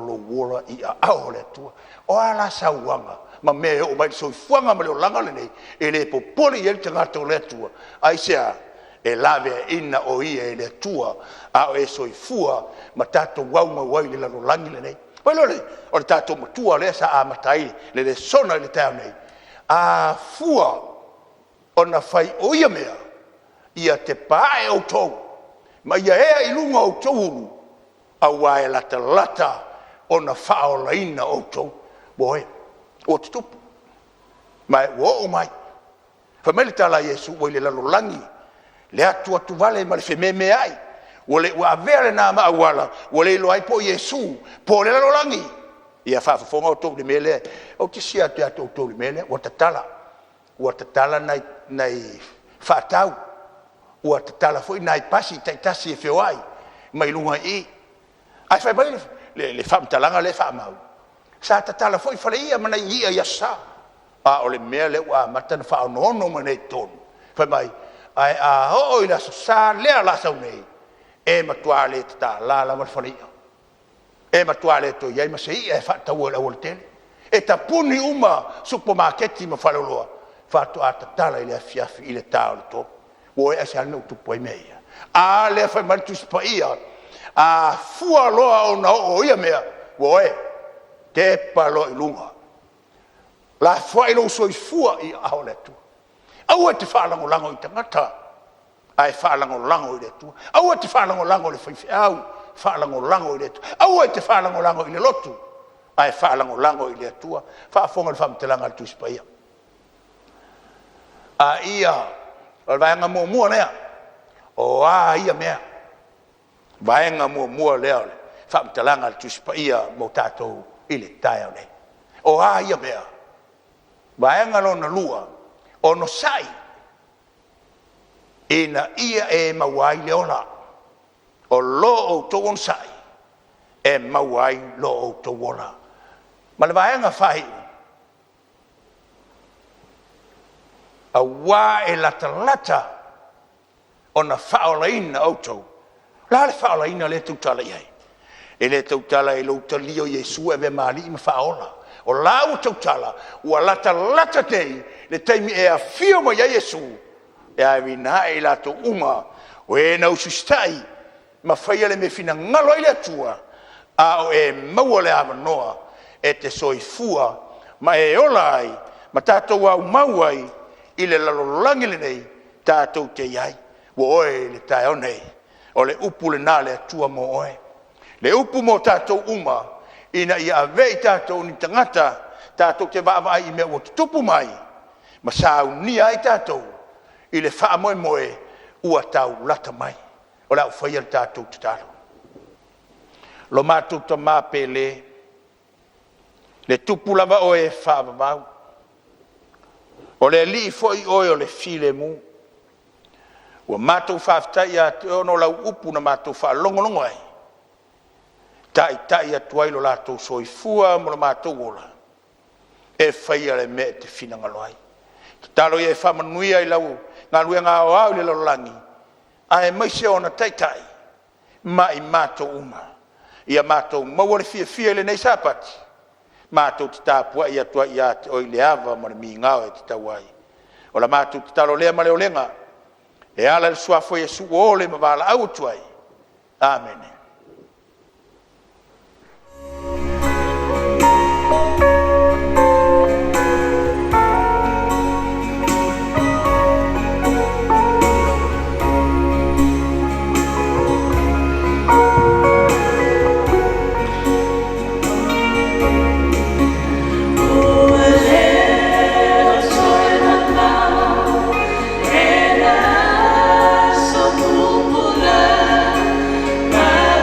[SPEAKER 1] lo wola i a au le tua. O ala sauanga, ma me o mai soifuanga ma leo langa le nei, e le popoli i el tangata o le tua. Ai sea, e lave ina o ia e le tua, a o e soifua, ma tato wauma wai le lano langi le nei. Pai lole, o le tato matua le sa a matai, le sona le tau nei. A fua, o na fai o ia mea, ia te pae o tau, ma ia ea i lunga o tau, a wae lata, o na whao laina o tau, boe, o te tupu, mai o mai, whamele tala Yesu, o le lalo langi, le atu vale, ma le whememe ai, o le ua vere nā maawala, o le ilo ai po Yesu, po le lalo langi, ia whaafafonga o tau le mele, o te sia te atu o tau le mele, o te tala nei whaatau, ua te tala foi nai pasi taitasi e whioi mai lunga i ai fai bai le whamtalanga le whamau sa te tala foi whaleia mana ia iasa a o le mea le ua mata na whaonono manei tonu fai mai ai a ho i la sa lea la sau nei e matua le te ta la la wal whaleia e matua le to iai masei e whatau la wal tele e ta puni uma supermarketi ma whaloloa whatu a ta tala i le afiafi i le tau le topu. Boe a se alna utupu ai meia. A le fai maritu Paia. a fua loa o na o ia mea woe te palo ilunga la fua ilo so fua I ao le tu au te fa lango lango I tangata ai fa lango lango I le tu au te fa lango lango le fifi au fa lango lango I le tu au te fa lango lango I le lotu ai fa lango lango I le tu fa fonga le fam te langa tu spaia a ia o vaenga mo mo lea o a ia mea vaenga mo mo lea le fam te langa tu spaia mo tatou I le tai o le o a ia mea vaenga lo na lua o no sai ina ia e mawai le ola o lo o to on sai e mawai lo o to ola ma le vaenga fai a wa e lata o na faolaina auto la le faolaina le tutala iai e le tutala e lo talio Yesu e ve mali ma faola o la o tutala o lata tei le taimi e a fio ma Yesu e a vina e la to uma o e na usustai ma faia le me fina ngalo ile tua a o e mawale a manoa e te soifua ma e olai ma tatou au mauai I le lalolangi le nei tatou te iai wo oe le tae o nei o le upu le nā le atua mo oe le upu mo tatou uma ina ia avei tatou ni tangata tatou te vaavai I mea o tupu mai ma saunia ai tatou I le wha moe moe ua tau lata mai o lau whaia le tatou te talo lo mātou ta māpele le tupu lava oe whaavavau o le li foi oe o le file mu ua mātou whaafitai a te ono lau upu na mātou whaalongolongo ai Taitai atuai lo lātou soifua mo le mātou ola e whaia le me te whinangalo ai te talo I e whamanuia I lau ngā lue ngā o au le lalolangi a e maise ona taitai ma I mātou uma ia mātou maua le fia le nei sapati mātou te tāpua I atua I ate o I le ava ma le mi ngao e te tauai o la mātou te talo lea ma le olenga e ala le suafo Yesu o le mavala au atuai Amen.
[SPEAKER 2] Bye.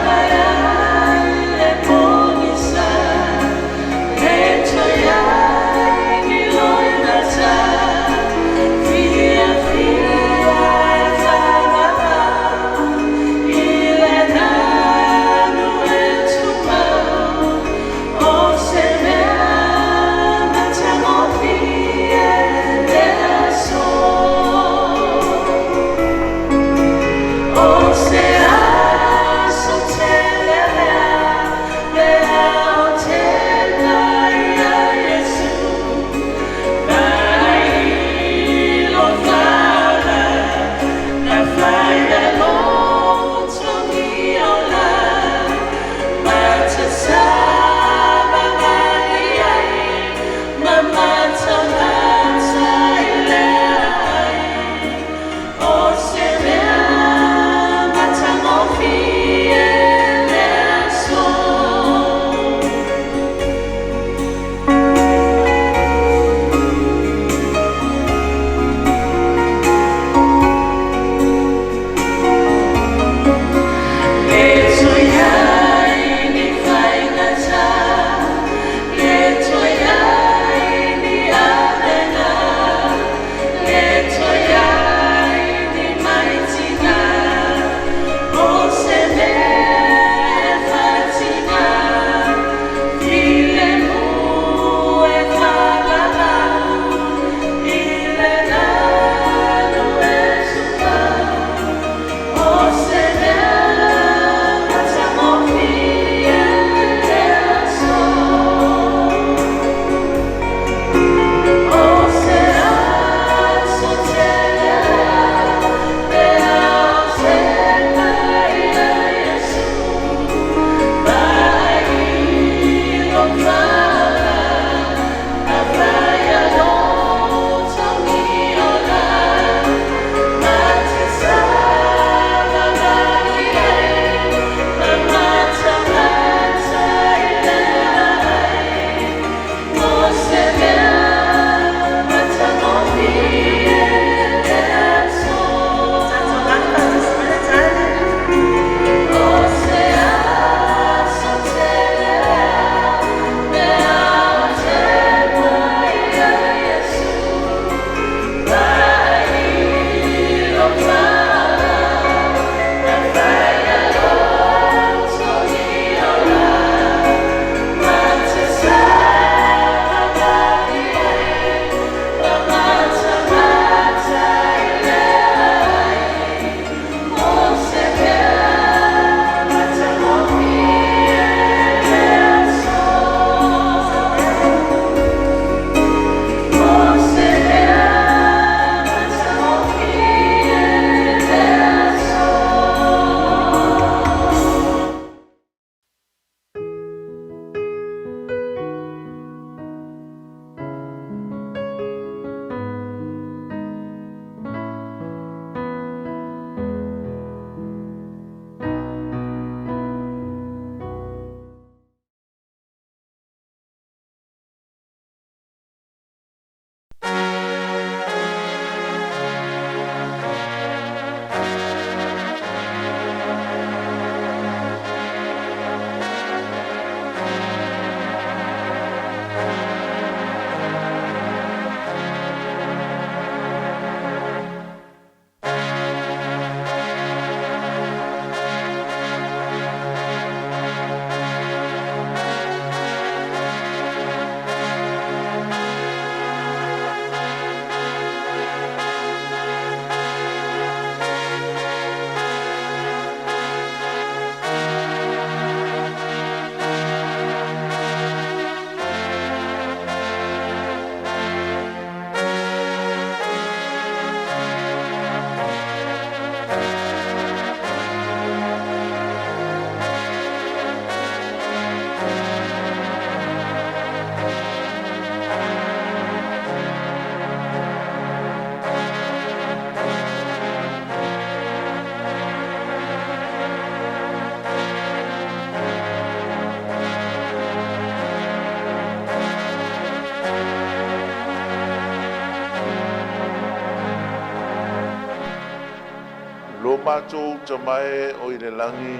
[SPEAKER 3] mātou tamae o i le langi.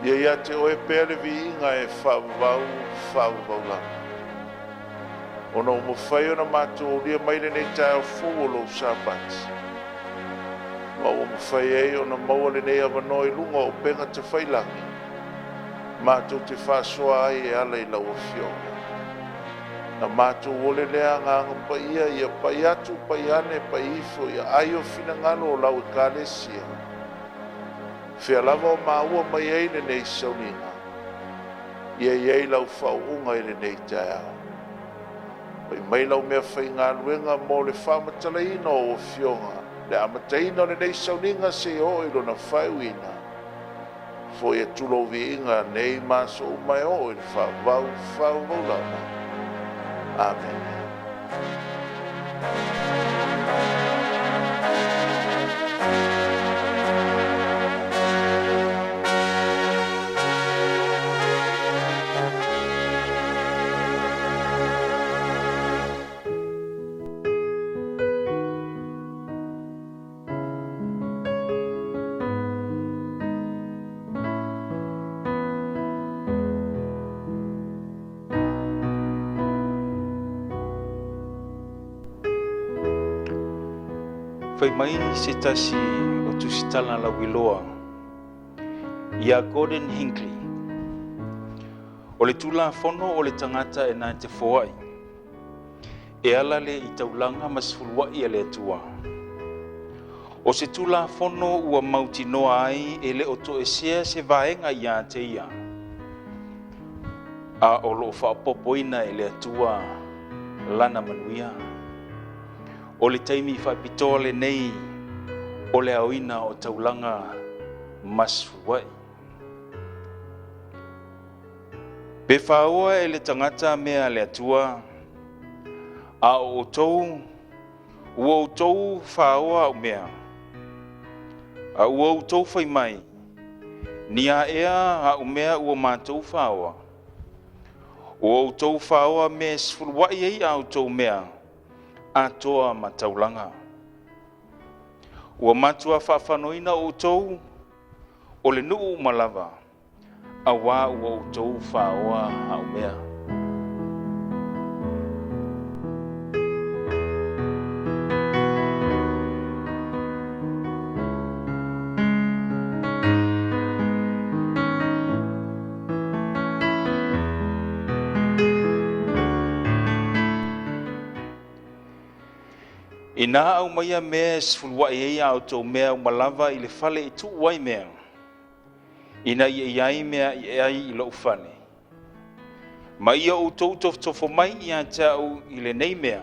[SPEAKER 3] Ia te oe pere vi inga e whaavavau langa. Ona o mawhai ona mātou lia maile nei tae o fōlo Sabbath. Ma o mawhai ei ona maua le nei awanoi lunga o penga te whailangi. Mātou te whāsoa ai e ala i lau fionga. Na mātou ole lea nganga pa ia pai atu, pai ane, pai ifo, ia aio fina ngano o lau e kālesia. Whia lava o maua mai eile nei Sauniga. Ia iei lau whauunga ele nei tae au. Pai mai lau mea whai ngā luenga mō le whamatalaina o fionga. Le amataina le nei Sauniga se o ilo na whauina. Fo ia tulo vi inga nei maso umai o il whau lana. Amen.
[SPEAKER 4] Whai mai se tasi o tusitala la Iloa, ia Gordon Hinckley. O le tula fono o le tangata e nai te foai. E ala le i taulanga masfuluai e le atua. O se tula fono ua mauti noa ai e le oto e se vaenga ia te ia. A o lo whaapopoina e le atua lana manuia. O le taimi whaipitoa le nei o le auina o taulanga masfuai. Pe whaoa e le tangata mea le atua, a o tou, ua o tou whaoa o mea. A ua o tou whai mai, ni a ea a o mea ua mātou whaoa. Ua o tou whaoa me sfuluai ei a o tou mea, a toa mataulanga. Ua matua whawhanoina o tou, o le nuu malava, a wā ua o tou whaoa a o mea. Ina au maia mea sfulua e au tau mea umalava i le fale i tu wai mea. Ina i ai mea i ai i Loufouno. Ma ia o tau tofo mai i a tau i le nei mea.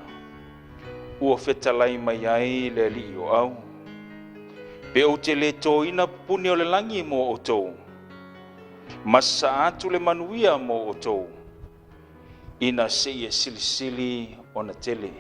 [SPEAKER 4] Ua fetalai mai ai le li o au. Pe o te le tō ina puni o le langi mo o tau. Masa atu le manuia mo o tau. Ina se ia silisili o na tele.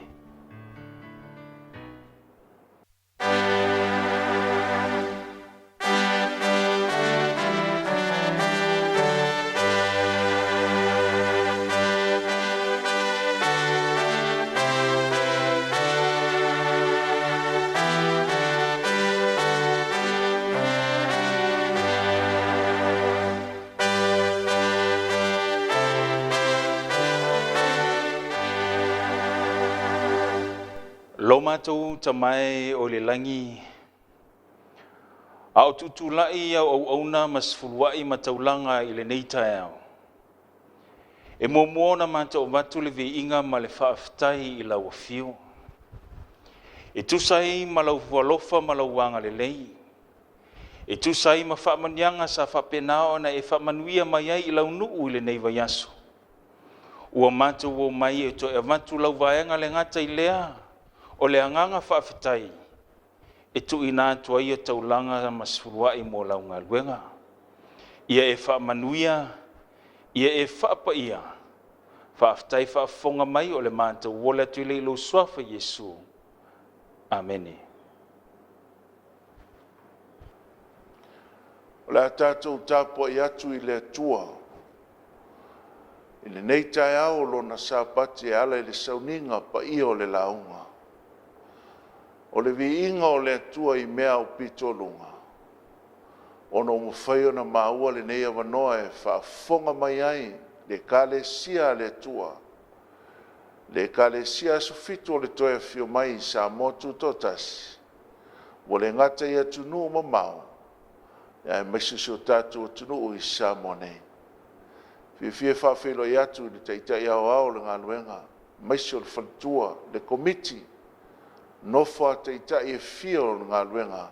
[SPEAKER 4] Lo mātou tamai o le langi. Au tutulai au auna masfuluai mataulanga i le neitai au. E momoona mātou watu le veinga ma le whaaftai i lau afio. E tusai ma lau fualofa ma lau wanga le lei. E tusai ma whaamanianga sa whapenao na e whaamanuia mai ai i lau nuu i le nei vaiaso. Ua mātou o mai e to e watu lau vaenga le ngata i lea. O le anganga whaafitai, e tu ina atua ia taulanga masfuruai mo launga luenga. Ia e whaamanuia, ia e whaapaia, whaafitai whaafonga mai o le mātou wola tuile ilo swafa Yesu. Amene.
[SPEAKER 3] O le tātou tāpua i atu i le atua. I le nei tae au lona Sapati ala i le Sauniga pa i o le launga. O le viinga o le atua I mea o pitolunga. Ono mo whai ona maua le nei awanoa e whaafonga mai ai le kalesia le atua. Le kalesia sufitu o le toe fio mai sa motu Tautasi. Wo le ngata ia tunu ma mau. Ya mesu si o tatu o tunu o I Samoa nei. Fie whaafelo I atu le Taitai au le ngaluenga. Mesu o le whantua, le komiti. Nofa Taitai e fio le ngaluenga.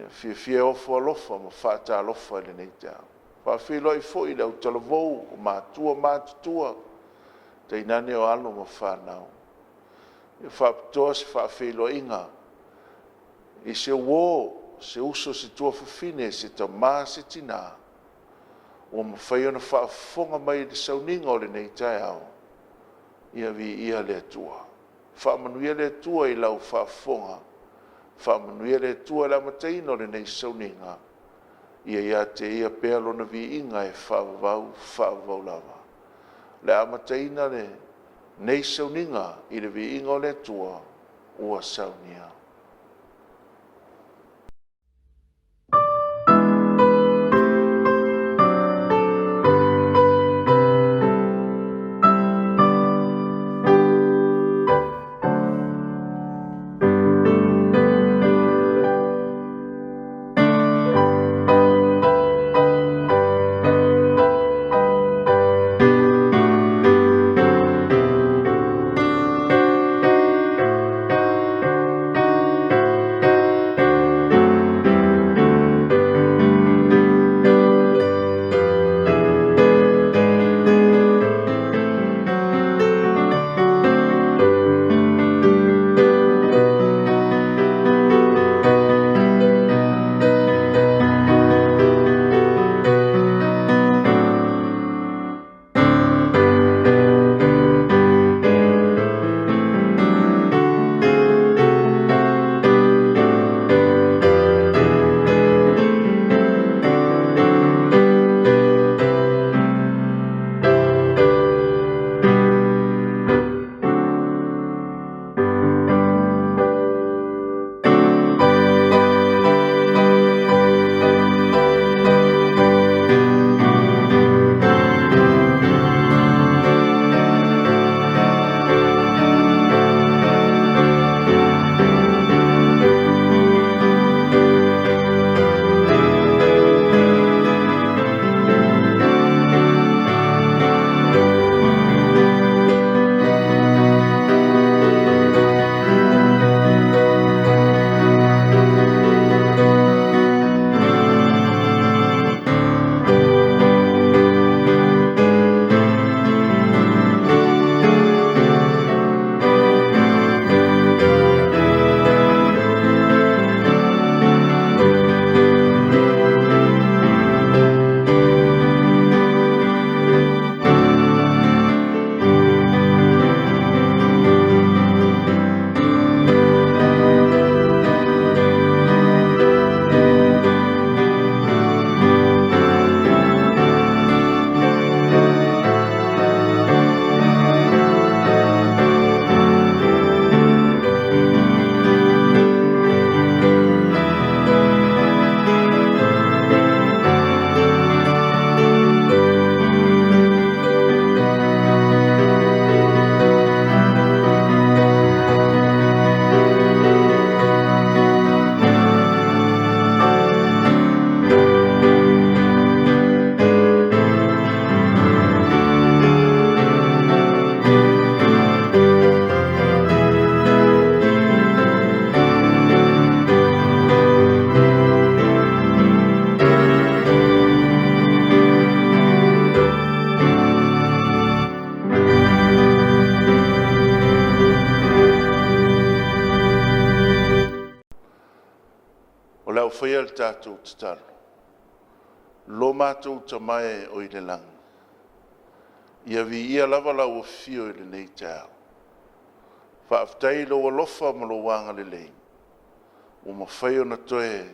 [SPEAKER 3] Fie ofo alofa ma whaata alofa le nei tau. Whaafelo I fo I le utalavou o mātua mātutua. Te inane o alo ma whanau. I whaapitoa si whaafelo inga. I se wō, se uso se tua fufine, se ta mā se tina. O ma whai ona whaafonga mai le Sauniga o le nei tai au. Ia vi ia le atua. Whaamanuia le atua I lau whaafonga. Whaamanuia le atua I la mataina o le nei Sauniga. Ia te ia pēa lona vi inga e whaavau lava. Le amataina le nei Sauniga I le vi inga o le atua ua Saunia. whaia le tātou tataru. Lo mātou tamae o I le langi. Ia vi ia lava lau o fio I le nei tāu. Whaaftai lo alofa ma lo wanga le lei. O ma whaia na toe.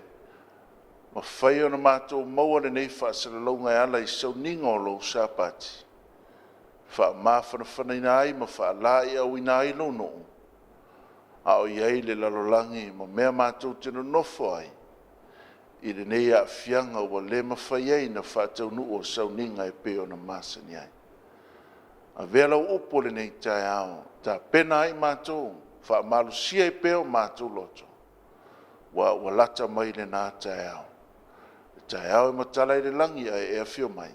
[SPEAKER 3] Ma whaia na mātou maua le nei whaasara launga ala I Sauniga o lo Sapati. Wha mawhana whana ina ai ma wha lai au ina ai lo no. A o iai le lalolangi ma mea mātou tino nofo ai. I le nei a fianga ua le mawhai ai na whātau nu o Sauniga e peo na masani ai. A vela upo le nei tai ao, ta pena ai mātou, wha malusia e peo mātou loto. Wa lata mai le nā tai ao. Tai ao e matala i le langi ai e a fio mai.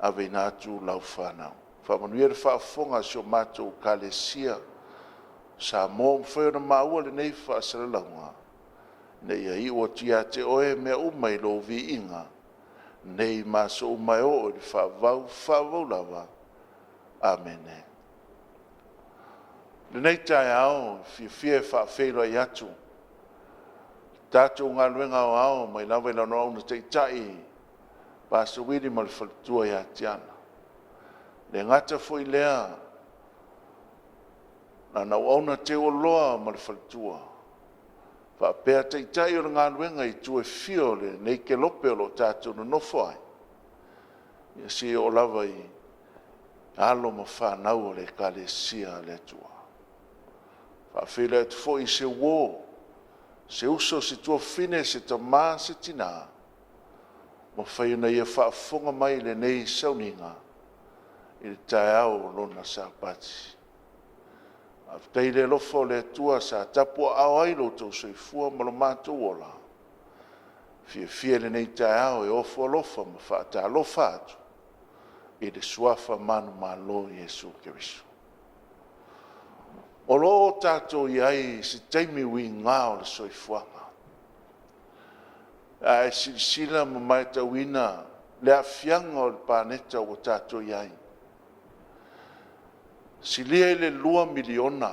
[SPEAKER 3] A vei nā tū lau whanau. Wha manuia le whaafonga sio mātou ka le sia. Samoa mwhai na maua le nei whaasara launga. Nei a iwa tia te oe mea umai lo vi inga. Nei maso umai o le whaavau lava. Amene. Le nei tai ao, fia whaafeilo ai atu. Tātou ngā luenga o ao, mai lawa ila no au na Taitai. Pasa wiri ma le whalitua ia tiana. Le ngata foi lea. Na nau au na te o loa ma le whalitua. Whapea Taitai o le ngā luenga i tue fio le nei ke lope o lo tātou na nofo ai. Ia si o lava i alo ma whanau o le kale sia le tua. Whawhila e tufo i se wō. Se uso se tua fine se ta mā se tina. Ma whaiuna ia whaafonga mai le nei Sauniga. I le tai au lona Sapati. Aftei le lofo le tua sa tapua au ai LOTU soifua ma lo mātou ola. Fia le nei tai au e ofo alofa ma whaata alofa atu. I le suafa Malumalu Yesu Keriso. O lo tātou iai si taimi wi ngā o le soifuanga. A e sila ma mai tauina le afianga o le pāneta o tātou iai. Silia i le 2 miliona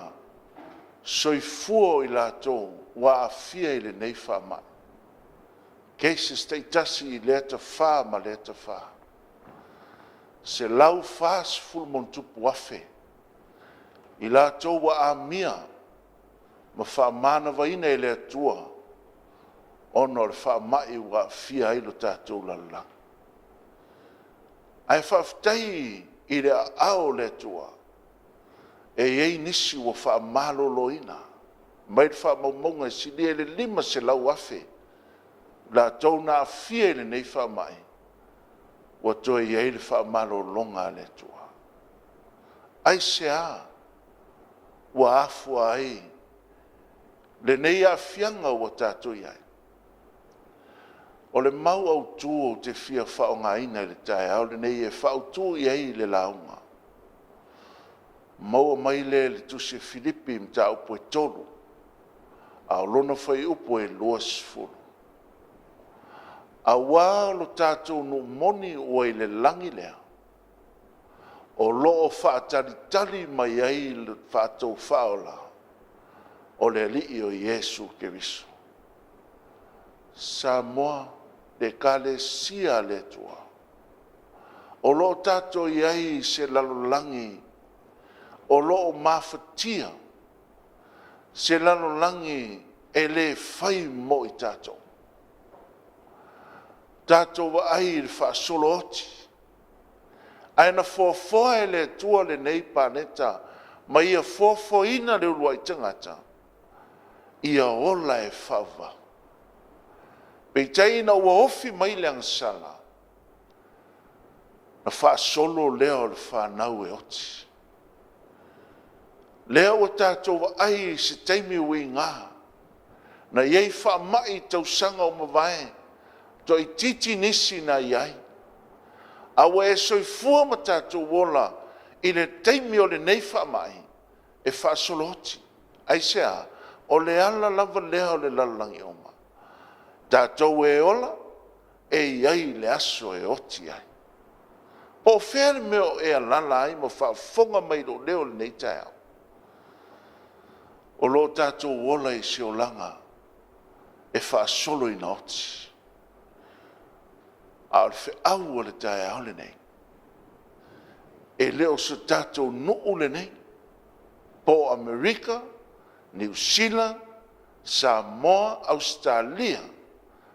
[SPEAKER 3] soifua i lātou wa afia i le nei whamai. Cases Tautasi i leta whā ma leta whā. Se lau whās fulmontupu afe. I lātou wa amia ma whaamana waina i lea tua. Ono le whaamai wa fia ilo tātou lala. Ai whaftai i le ao lea tua. E ei nisi wa whaamalo loina. Mai le whaamaumonga si lia le 5 se lau afe. Lātou na fia i le nei whaamai. Wa toi i le whaamalo longa le tua. Ai se a. Wa afua ai. Le nei a fianga wa tātou iai. O le mau au tū o te fia whaonga ina le tai au le nei e whao tū iai le launga. Maua mai le tusi Filipi mta upo e tolu. Au lona whai upo e Loufouno. A wā lo tātou no moni o e le langi lea. O loo whaatalitali mai ai le whātou whaola. O le alii o Yesu Keriso. Samoa le kale sia le tua. O loo tātou iai se lalolangi. O loo mawhatia. Se lalolangi e le whai mo i tātou. Tātou wa ai le whaasolo oti. Aina fōfoa e le tua le nei pāneta, ma ia fōfoina le urua i tangata. Ia ola e whawa. Peitaina ua ofi mai le angsala. Na whaasolo leo le whanau e oti. Lea o tātou wa ai se taimi ui ngā. Na iei whaamai tausanga o mawae. To i titi nisi na iai. Awa e soifua ma tātou wola i le taimi o le nei whaamai e whaasoloti. Aisea, o le ala lava lea o le lalangi oma. Tātou e ola e iai le aso e oti ai. Po where meo e alala ai mo whaafonga mai lo leo le nei tai au. O lo tātou wola i se olanga e whaasolo i na oti. A le au o le tai au le nei. E leo se tātou nuu le nei. Po Amerika, New Zealand, Samoa, Australia.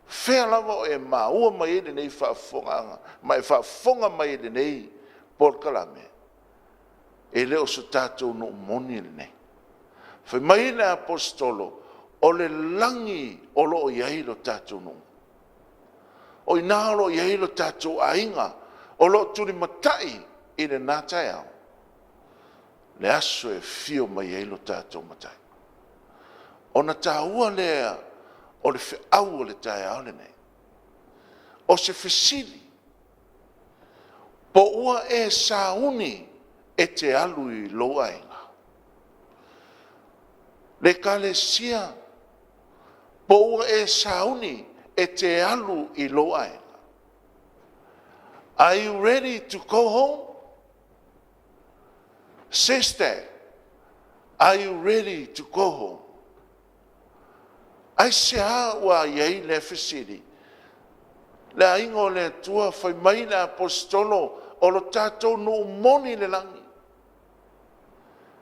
[SPEAKER 3] Whea lava o e maua mai le nei whaafonga. Mai whaafonga mai le nei Paul Kalame. E leo se tātou nuu moni le nei. Whai mai le apostolo, o le langi o lo iai lo tātou nunga. O ina lo iai lo tātou ainga, o lo turi matai i le nātai au. Le aso e fio mai iai lo tātou matai. O na tāua lea, o le whiau o le tai au le nei. O se fesili, po ua e sauni e te alu i lo ainga. Le kalesia, po ua e sauni e te alu i lo ainga. Are you ready to go home? SISDAC, are you ready to go home? Ai se ha wa iei le fesili. Le aingo le tua fai mai le apostolo o lo tātou no moni le langi.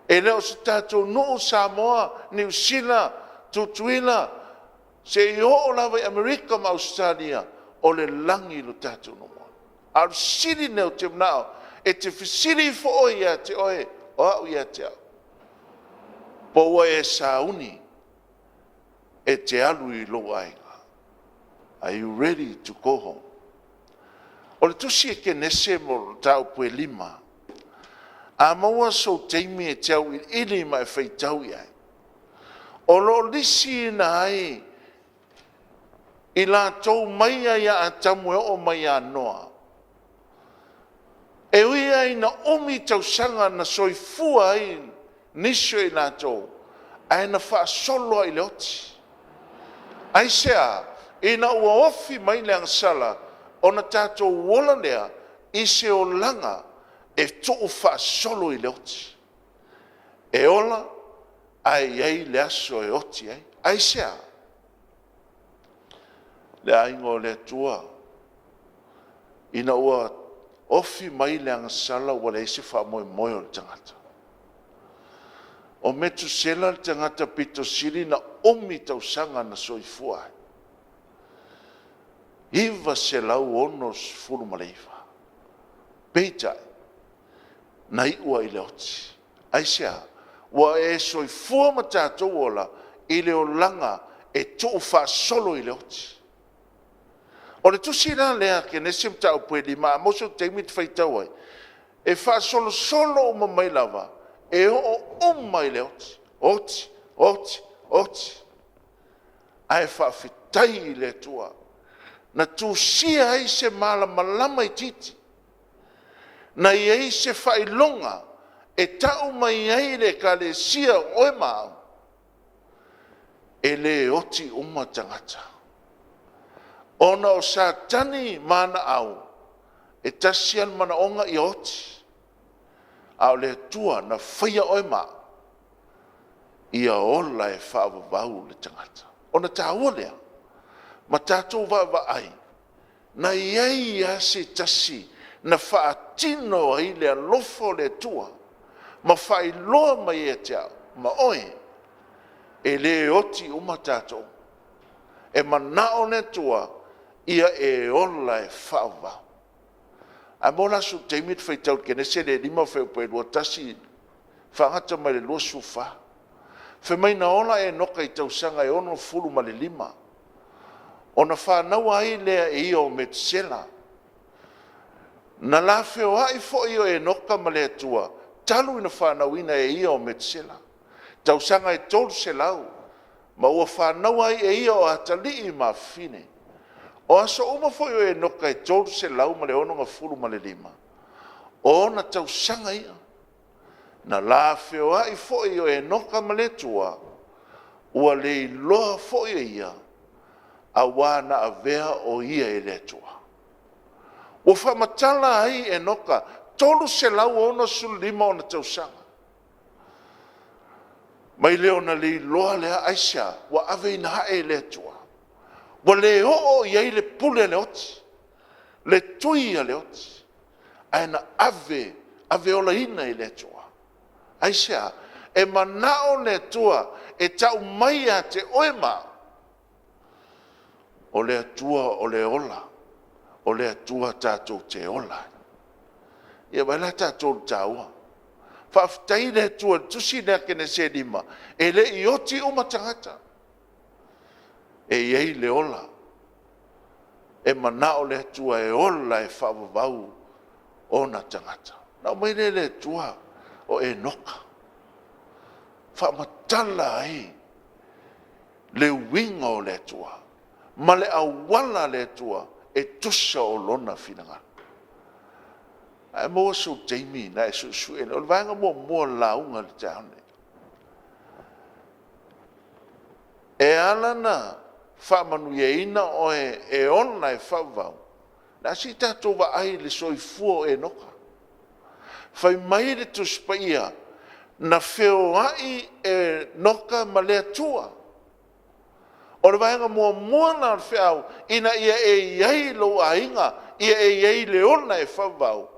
[SPEAKER 3] E leo se tātou no Samoa, New Zealand, Tutuila, se i o lawa i Amerika ma Australia, o le langi lo tātou no moni. Au siri neo te mnao, e te fisiri fo oi a te oe, o au ia te au. Po ua e sauni, e te alu i lo ainga. Are you ready to go home? O le tusi e ke nese mo tau pue lima. A maua so teimi e tau i ili ma e whai tau iai. O lo lisi na ai, i la tau maia ia a tamu e o maia noa. E ui ai na omi tau sanga na soifua ai nisho i la tau. Ai na wha solo i leoti. Ai sea, ina ua ofi mai le angsala, o na tātou wola lea, i se o langa, e to'u wha solo i le oti. E ola, ai ei le aso e oti, ai. Ai sea, le aingo le tua, ina ua ofi mai le angsala, ua le isi wha moe moe o le tangata. O metu sela le tangata pito siri na omi tau sanga na soifua ai. Iwa se lau onos furu maleiva. Peitai, na iua i leoti. Aisea, wa e soifua ma tātou ola, i leo langa e tuu wha solo i leoti. O le tusi la lea ke nesim tau pue lima, moso teimit whaitau ai, e wha solo solo o mamai lava, e o mai leoti. Oti, oti, oti. Ai wha fitai i le tua. Na tu sia ai se malama i titi. Na iei se whailonga e tau mai ai le ka le sia oe maa. E le oti uma tangata. Ona o sa tani mana au. E tasian mana onga i oti. Au le tua na whaia oe maa. Ia ola e whaavavau le tangata. Ona ta lea. Ma tātou wa ai, na iei a se tasi, na whaatino ai lea lofo le tua, ma whailoa mai e te au, ma oe, e le oti uma tātou, e manao le tua, ia e ola e whaava. A mola su teimit whaitau kene se le lima whaupue lua tasi, whangata mai le lua sufa. Whamai na ola e noka i tausanga e ono fulu ma le lima. Ona whanau ai lea e io metsela. Na la feo ai fo io e noka ma lea tua, talu ina whanau ina e io metsela. Tausanga e tolu se lau, ma ua whanau ai e io o atali i ma fine. O aso uma fo io e noka e tolu se lau ma le ono nga fulu ma le lima. O na tausanga ia. Na la feo ai fo io e noka ma lea tua, ua le iloa fo io ia. A wana a vea o ia e le tua. O whamatala ai e noka, tolu se lau ona su lima ona tausanga. Mai leo na li loa lea aisha, wa ave ina hae le tua. Wa le o iai le pule le oti, le tuia le oti. Aina ave ola ina i le tua. Aisha, e manao le tua, e tau mai a te oema. O le atua o le ola, o le atua tātou te ola. Ia waila tātou taua, Whaftai le tua tusi nea kene se lima. E le ioti o matangata. E iei le ola. E manao le tua e ola e whavavau o na tangata. Nau mai le tua o e noka. Whamatala ai. Le winga o le tua. Ma le awala le tua e tusa o lona finanga. Ai mo so Jamie na su e o vanga mo launga le taone. E alana whamanu ina o e ona e whavau. Na si tato wa ai le soifua e noka. Whai mai le tuspaia na wheo ai e noka ma le atua. O le vaenga mua na wheo ina ia e iei lo ainga, ia e iei le ona e whavau.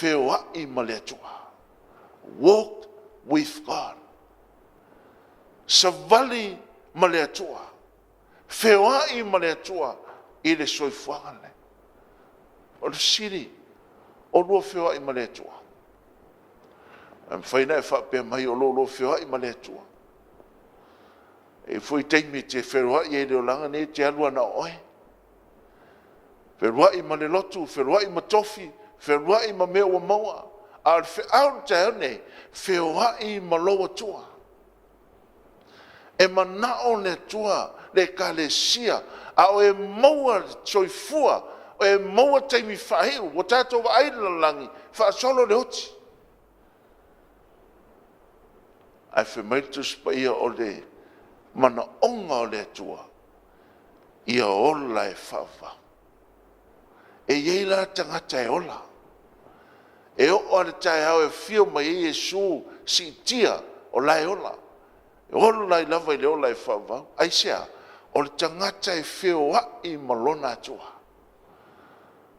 [SPEAKER 3] Wheo ai ma le atua. Walk with God. Savali ma le atua. Wheo ai ma le atua i le soifuanga. O le siri, o lua wheo ai ma le atua. Whaina e whapea mai o lolo wheo ai ma le atua. E fwoi teimi te wheroa i e leo langa ne te alua na oe. Wheroa i ma le lotu, wheroa i ma tofi, wheroa i ma mea wa maua. Al wheau te ane, wheroa i ma loa tua. E ma nao le tua, le ka le sia, a o e maua soifua, o e maua teimi whahiu, o tātou wa aila langi, wha solo le oti. Ai whemaitu spaia o le mana onga o le tua, ia ola e whawa. E yeila tangata e ola. E o ale tae hao e whio mai e Yesu si tia o lai ola. E ola i lava i le ola e whawa. Ai sea, o le tangata e whio i malona tua.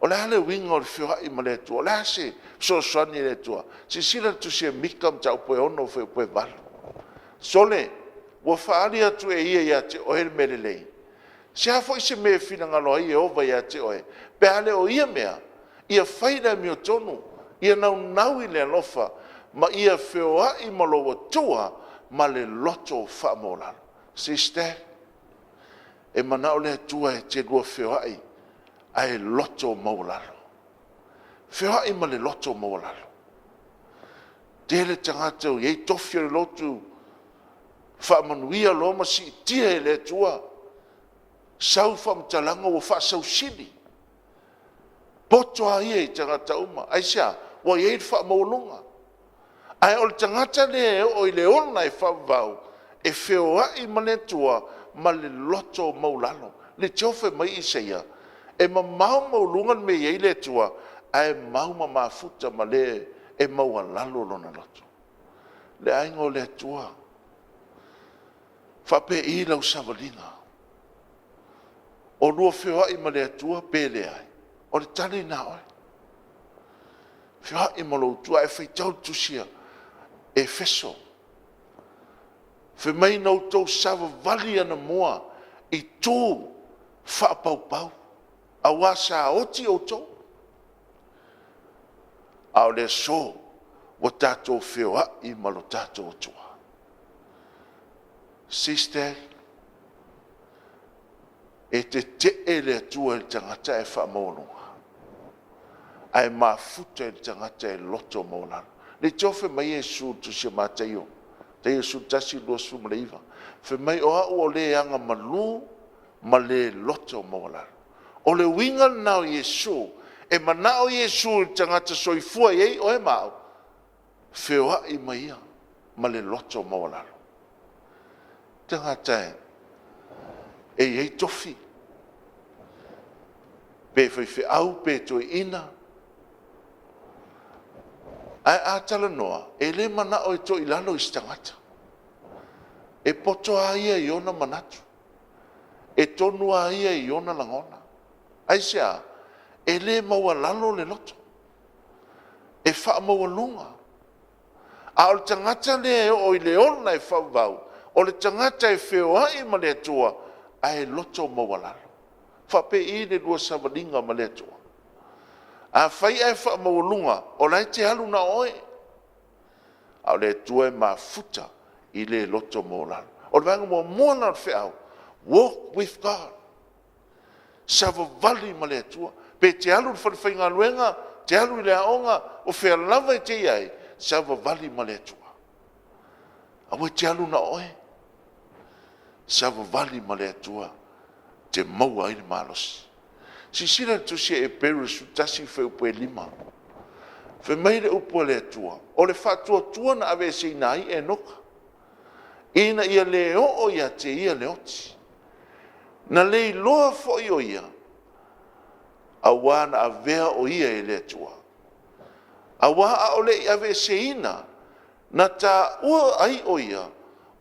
[SPEAKER 3] O le hale winga o le whio i ma le tua. O le hase so soani le tua. Si sila tu se mikam tau poe ono whio poe valu. Sole, wa whaari atu e ia te oe Melei. Se hafo i se mea whina ngalo ai e ova ia te oe. Pe hale o ia mea, ia whaida mi o tonu, ia nau i le alofa, ma ia whioa i maloa tua, ma le loto whamolalo. SISDAC, e manao le tua e te lua whioa i, a e loto maulalo. Whioa i ma le loto maulalo. Tele tangata o iei tofi le lotu, whamanuia loma si tia e le tua. Sau whamtalanga o whasau sini. Poto a ia i tangata uma. Ai sia, wa iei whamaulunga. Ai o le tangata le o i le ona e whavau. E whioa i mane tua ma le loto maulalo. Le tiofe mai i seia. E ma mau maulunga me iei le tua. Ai mau ma mafuta ma le e maua lalo lona loto. Le aingo le tua. Whape i lau savalinga. O lua whioa i ma le atua pele ai. O le tali na oe. Whioa i ma lo tua e whaitau tusia. E feso. Whemai nau tau sava vali ana moa. I tū whaapau pau. A wasa oti o tau. A o le so. Wa tātou whioa i ma lo tātou tua. SISDAC, e te le atua le tangata e whamolunga. Ai mafuta le tangata e loto maulana. Le tofe mai e su tu se mataio. Te e su tasi lua su mleiva. Fe mai o au o le anga malu, ma le loto maulana. O le winga nao Yesu, e manao Yesu le tangata soifua iei o e mau. Whioa i maia, ma le loto maulana. Tangata e iei tofi. Pe whai au pe toi ina. Ai atala noa, e le mana o e toi lalo i stangata. E poto a ia i ona manatu. E tonu a ia i ona langona. Ai sea, e le maua lalo le loto. E wha maua lunga. A o le tangata le o i le ona e whawau. O le tangata e whioa i ma le atua, a e loto mawalalo. Whape i le lua savalinga ma le atua. A whai e wha mawalunga, o lai te halu na oe. a le tua mafuta i le loto mo lalo. O le vanga mo mona o whiau, walk with God. Sava vali ma le tua, pe te alu whawhinga luenga, te alu i le aonga, o whea lava i te iai, sava vali ma le tua. Awe te alu na oe, sava vali ma le tua, te maua i le malos. Si sila tu se e peru su tasi wheu pue lima. Whe meire upo le tua, o le whatua tua na ave se nai e noka. Ina ia le o ia te ia le oti. Na le loa fo i o ia, a wana a vea o ia e le tua. A waa o le ave se ina, na ta ua ai o ia,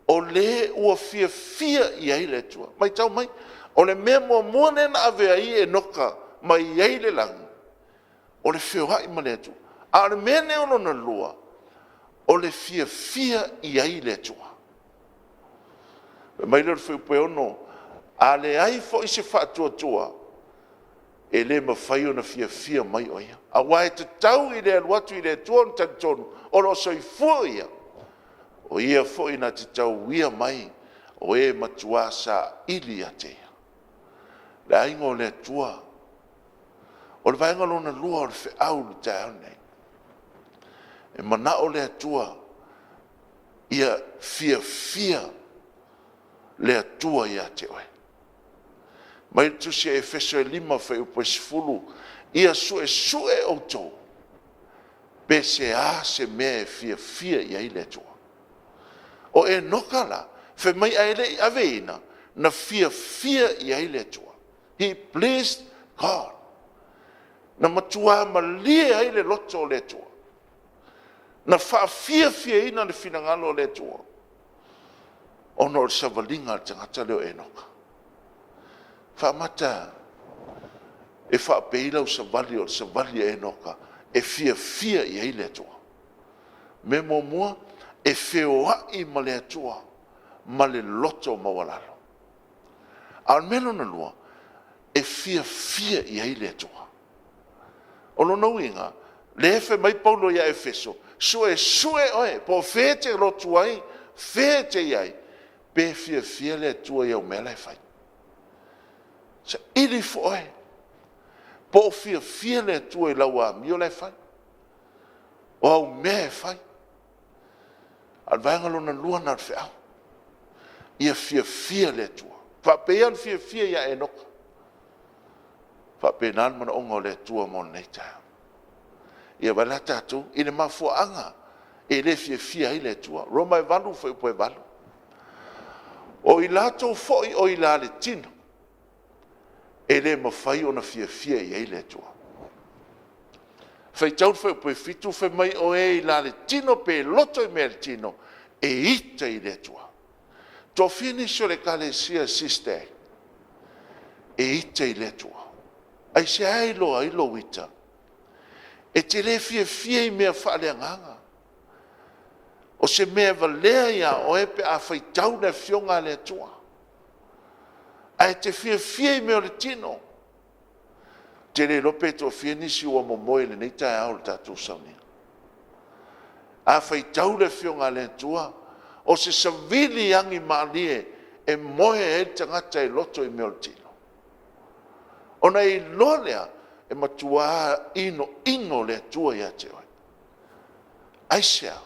[SPEAKER 3] o le ua fia fia i ai le tua. Mai tau mai, o le mea mua muane na ave ai e noka, mai iai le langi. O le feo hai ma le tua. A le mene ono na lua, o le fia fia i ai le tua. Mai le feo pe ono, a le ai fo i se whaatua tua, e le mawhai o na fia fia mai o ia. A wae te tau i le aluatu i le tuon tantonu, o lo soi fua ia. O ia fo i na te tau ia mai, o e matua sa ili a te ia. Le aingo le tua, o le vaenga lona lua o le fe au le te au nei. E mana o le tua, ia fia fia le atua ia te oe. Mai tu se e feso e lima fe upo esfulu, ia sue o tau. Pe se a se me fia fia ia i le tua. O e nokala, fe mai a ele aveina, na fia fia ia i le tua. He pleased God. Na matua malia i le loto o le tua. Na faa fia ina le finangalo o le tua. Ono o savalinga tangata leo e noka. Whamata e whapeila o savali e noka e fia i eile atua. Me mua e whioa i ma le atua ma le loto mawalalo. Al meno na lua e fia i eile atua. Ono no inga le efe mai paulo ia efeso sue oe po fete lotu ai fete iai pe fia le atua ia o mela e fai. Sa ili foe. Po fia le tua i laua mio le fai. O au me fai. Al vaenga lona lua na fea. Ia fia le tua. Fa pe an fia ia e noka. Fa pe nan mana ongo le tua mo nei ta. Ia wala tatu i le mafuanga. E le fia i le tua. Roma e valu foi po e valu. O i lato foi o i la le tino. E le mawhai o na fia i eile tua. Whai tau whai pui fitu whai mai o e i la le tino pe loto i mea le tino e ita i le tua. Tō whini so le kalesia SISDAC e ita i le tua. Ai se ailo ita. E te le fia i mea whaale nganga. O se mea valea ia o e pe a whai tau na fionga le tua. Ai te fia i mea le tino. Te le lope to fia nisi ua momoe le nei tae au le tatu Sauniga. A whai tau le fionga le tua, o se savili angi maalie e moe e tangata e loto i mea le tino. O na i lolea e matua ino le tua ia te oi. Ai sea.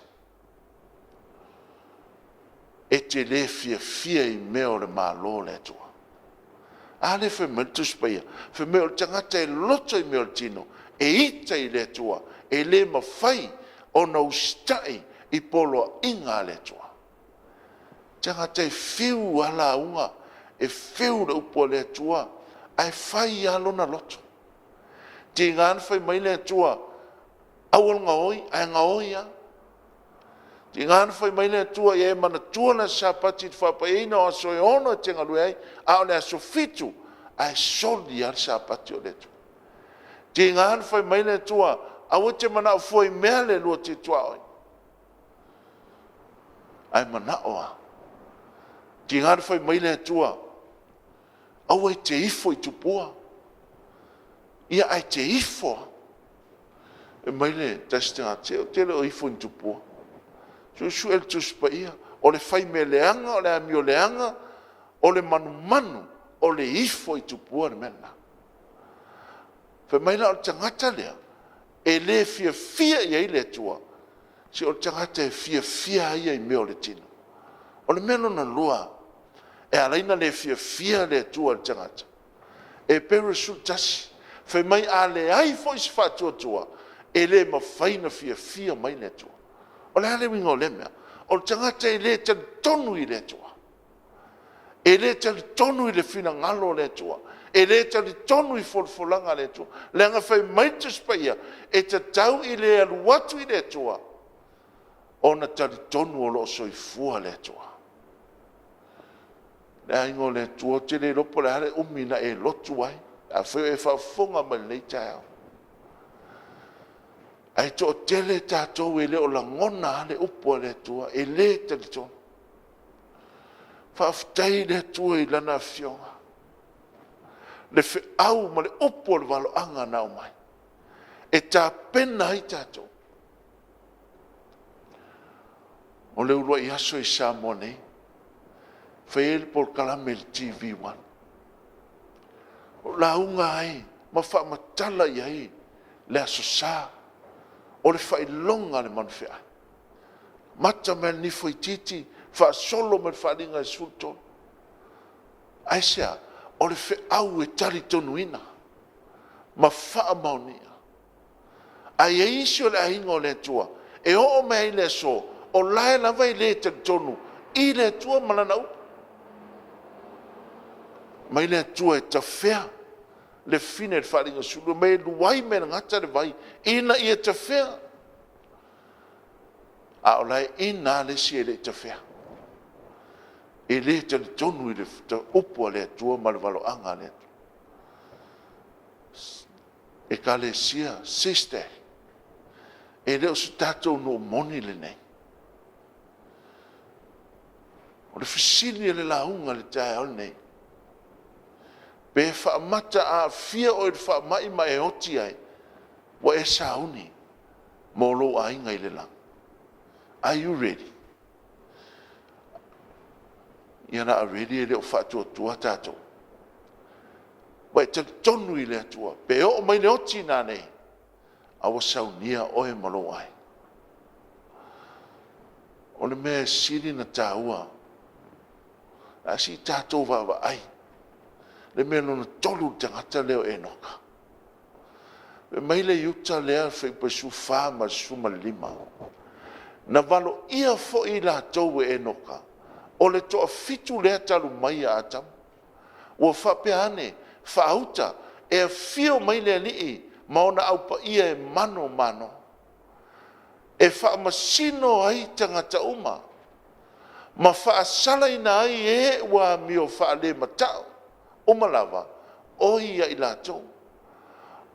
[SPEAKER 3] E te le fia i mea le malo le tua. Ale fe mentus paia, fe meo tangata e loto i meo tino, e ita i le tua, e le mawhai o na ustai i polo inga le tua. Tangata e whiu ala unga, e whiu le upo le tua, ai whai alo na loto. Ti ngan whai mai le tua, awal ngaoi, ai ngaoi ya. Ti ngan whai mai le tua, e mana tua na Sapati whapaina o soe ono e tenga luei, a o le aso fitu, ai soli al Sapati o le tua. Ti ngan whai mai le tua, a wate mana o fwoi mea le lua ti tua oi. Ai mana oa. Ti ngan whai mai le tua, a wai te ifo i tupua. Ia ai te ifo. E mai le, tasitenga te o ifo i tupua. Su el tus paia. O le fai me leanga, o le amio leanga, o le manu, o le ifo I tupua le mena. Fe mai la o tangata lea, e le fia ia I le tua, si o tangata e fia ia I meo le tino. O le meno na lua, e alaina le fia le tua le tangata. E pero su tasi, fe mai a le ai fo I sifa tua, e le mawhaina fia mai le tua. O le hale wingo le mea, o tangata e le tali tonu I le tua. E le tali tonu I le fina ngalo le tua. E le tali tonu I folfolanga le tua. Le anga fai maite spaia, e te tau I le aluatu I le tua. O na tali tonu o lo soifua le tua. Le aingo le tua, te le lopo le hale umina e lotu ai. A fai e whafonga ma le tau. Ai to tele tātou e le o la ngona le upo le tua, e le tali tonu. Whaftai le tua I lana fionga. Le fe au ma le upo le walo anga nao mai. E tā pena I tātou. O le ulua I aso I Samoa nei. Whaele por kalame le TV1. O la unga ai, ma wha matala I ai, le aso saa. O le whailonga le manwhea. Mata me ni foi titi, wha solo me whalinga I sulton. Aisea, o le whe au e tari tonu ina. Ma wha maunia. Ai e isi o le ahinga o le tua. E o mea I le so, o lae lava I le tari tonu. I le tua malana upa. Ma I le tua e ta whea. Le fine le wharinga sulu, me luai me ngata le vai, ina I e te whea. A o lai ina le si e le te whea. E le te tonu I le upo le tua ma le walo anga le tua. E ka le sia, SISDAC. E le o su tatou no moni le nei. O le fisili le launga le tae o nei. Pe whaamata a fia o le whaamai ma e oti ai, wa e sauni, mo lo a inga I le lang. Are you ready? Iana a ready e leo whaatua tua tātou. Wa e tali tonu I le atua, pe o mai le oti nā nei, awa saunia o e malo ai. O le mea siri na Taua, a si tātou wawa ai. Le mea lona tolu tangata leo e noka. E mai le yuta lea whai pa sufa ma suma lima. Na valo ia fo I la tau e noka. O le toa fitu lea talu mai a atam. Ua whape ane, whaauta, e a fio mai lea lii, maona au pa ia e mano. E whaamasino ai tangata uma. Ma whaasala ina ai e ua mio whaale matau. Uma lava, o ia I lātou.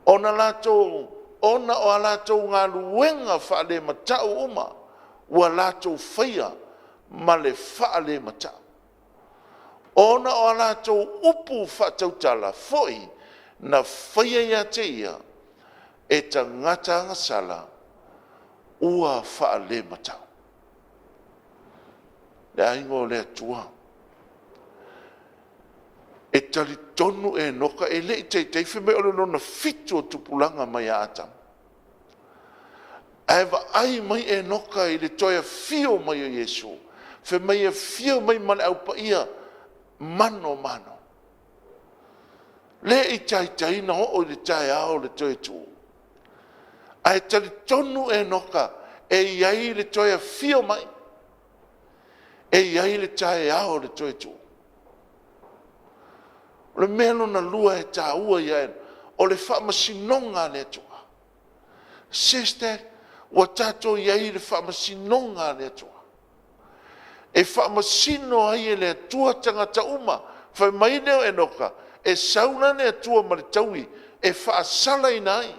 [SPEAKER 3] Ona lātou, ona o a lātou ngā luenga whaale matau uma, ua lātou whaia ma le whaale matau. Ona o a lātou upu whatautala foi na whaia ia te ia, e ta ngata ngasala ua whaale matau. Le aingo le atua. E tali tonu e noka e le I Taitai whime ole lona fitu o tupulanga mai a atam. Aewa ai mai e noka I le toia fio mai o Yesu. Whe mai e fio mai male au pa ia mano. Le I Taitai na o le tai ao le toia tu. Ae tali tonu e noka e iai le toia fio mai. E iai le tai ao le toia tu. O le melo na lua e Taua ia o le whaamasinonga le tua. SISDAC, wa tato iai le whaamasinonga le tua. E whaamasino ai e le tua tangata uma, whai mai leo e noka, e sauna le tua ma le taui, e whaasala inai.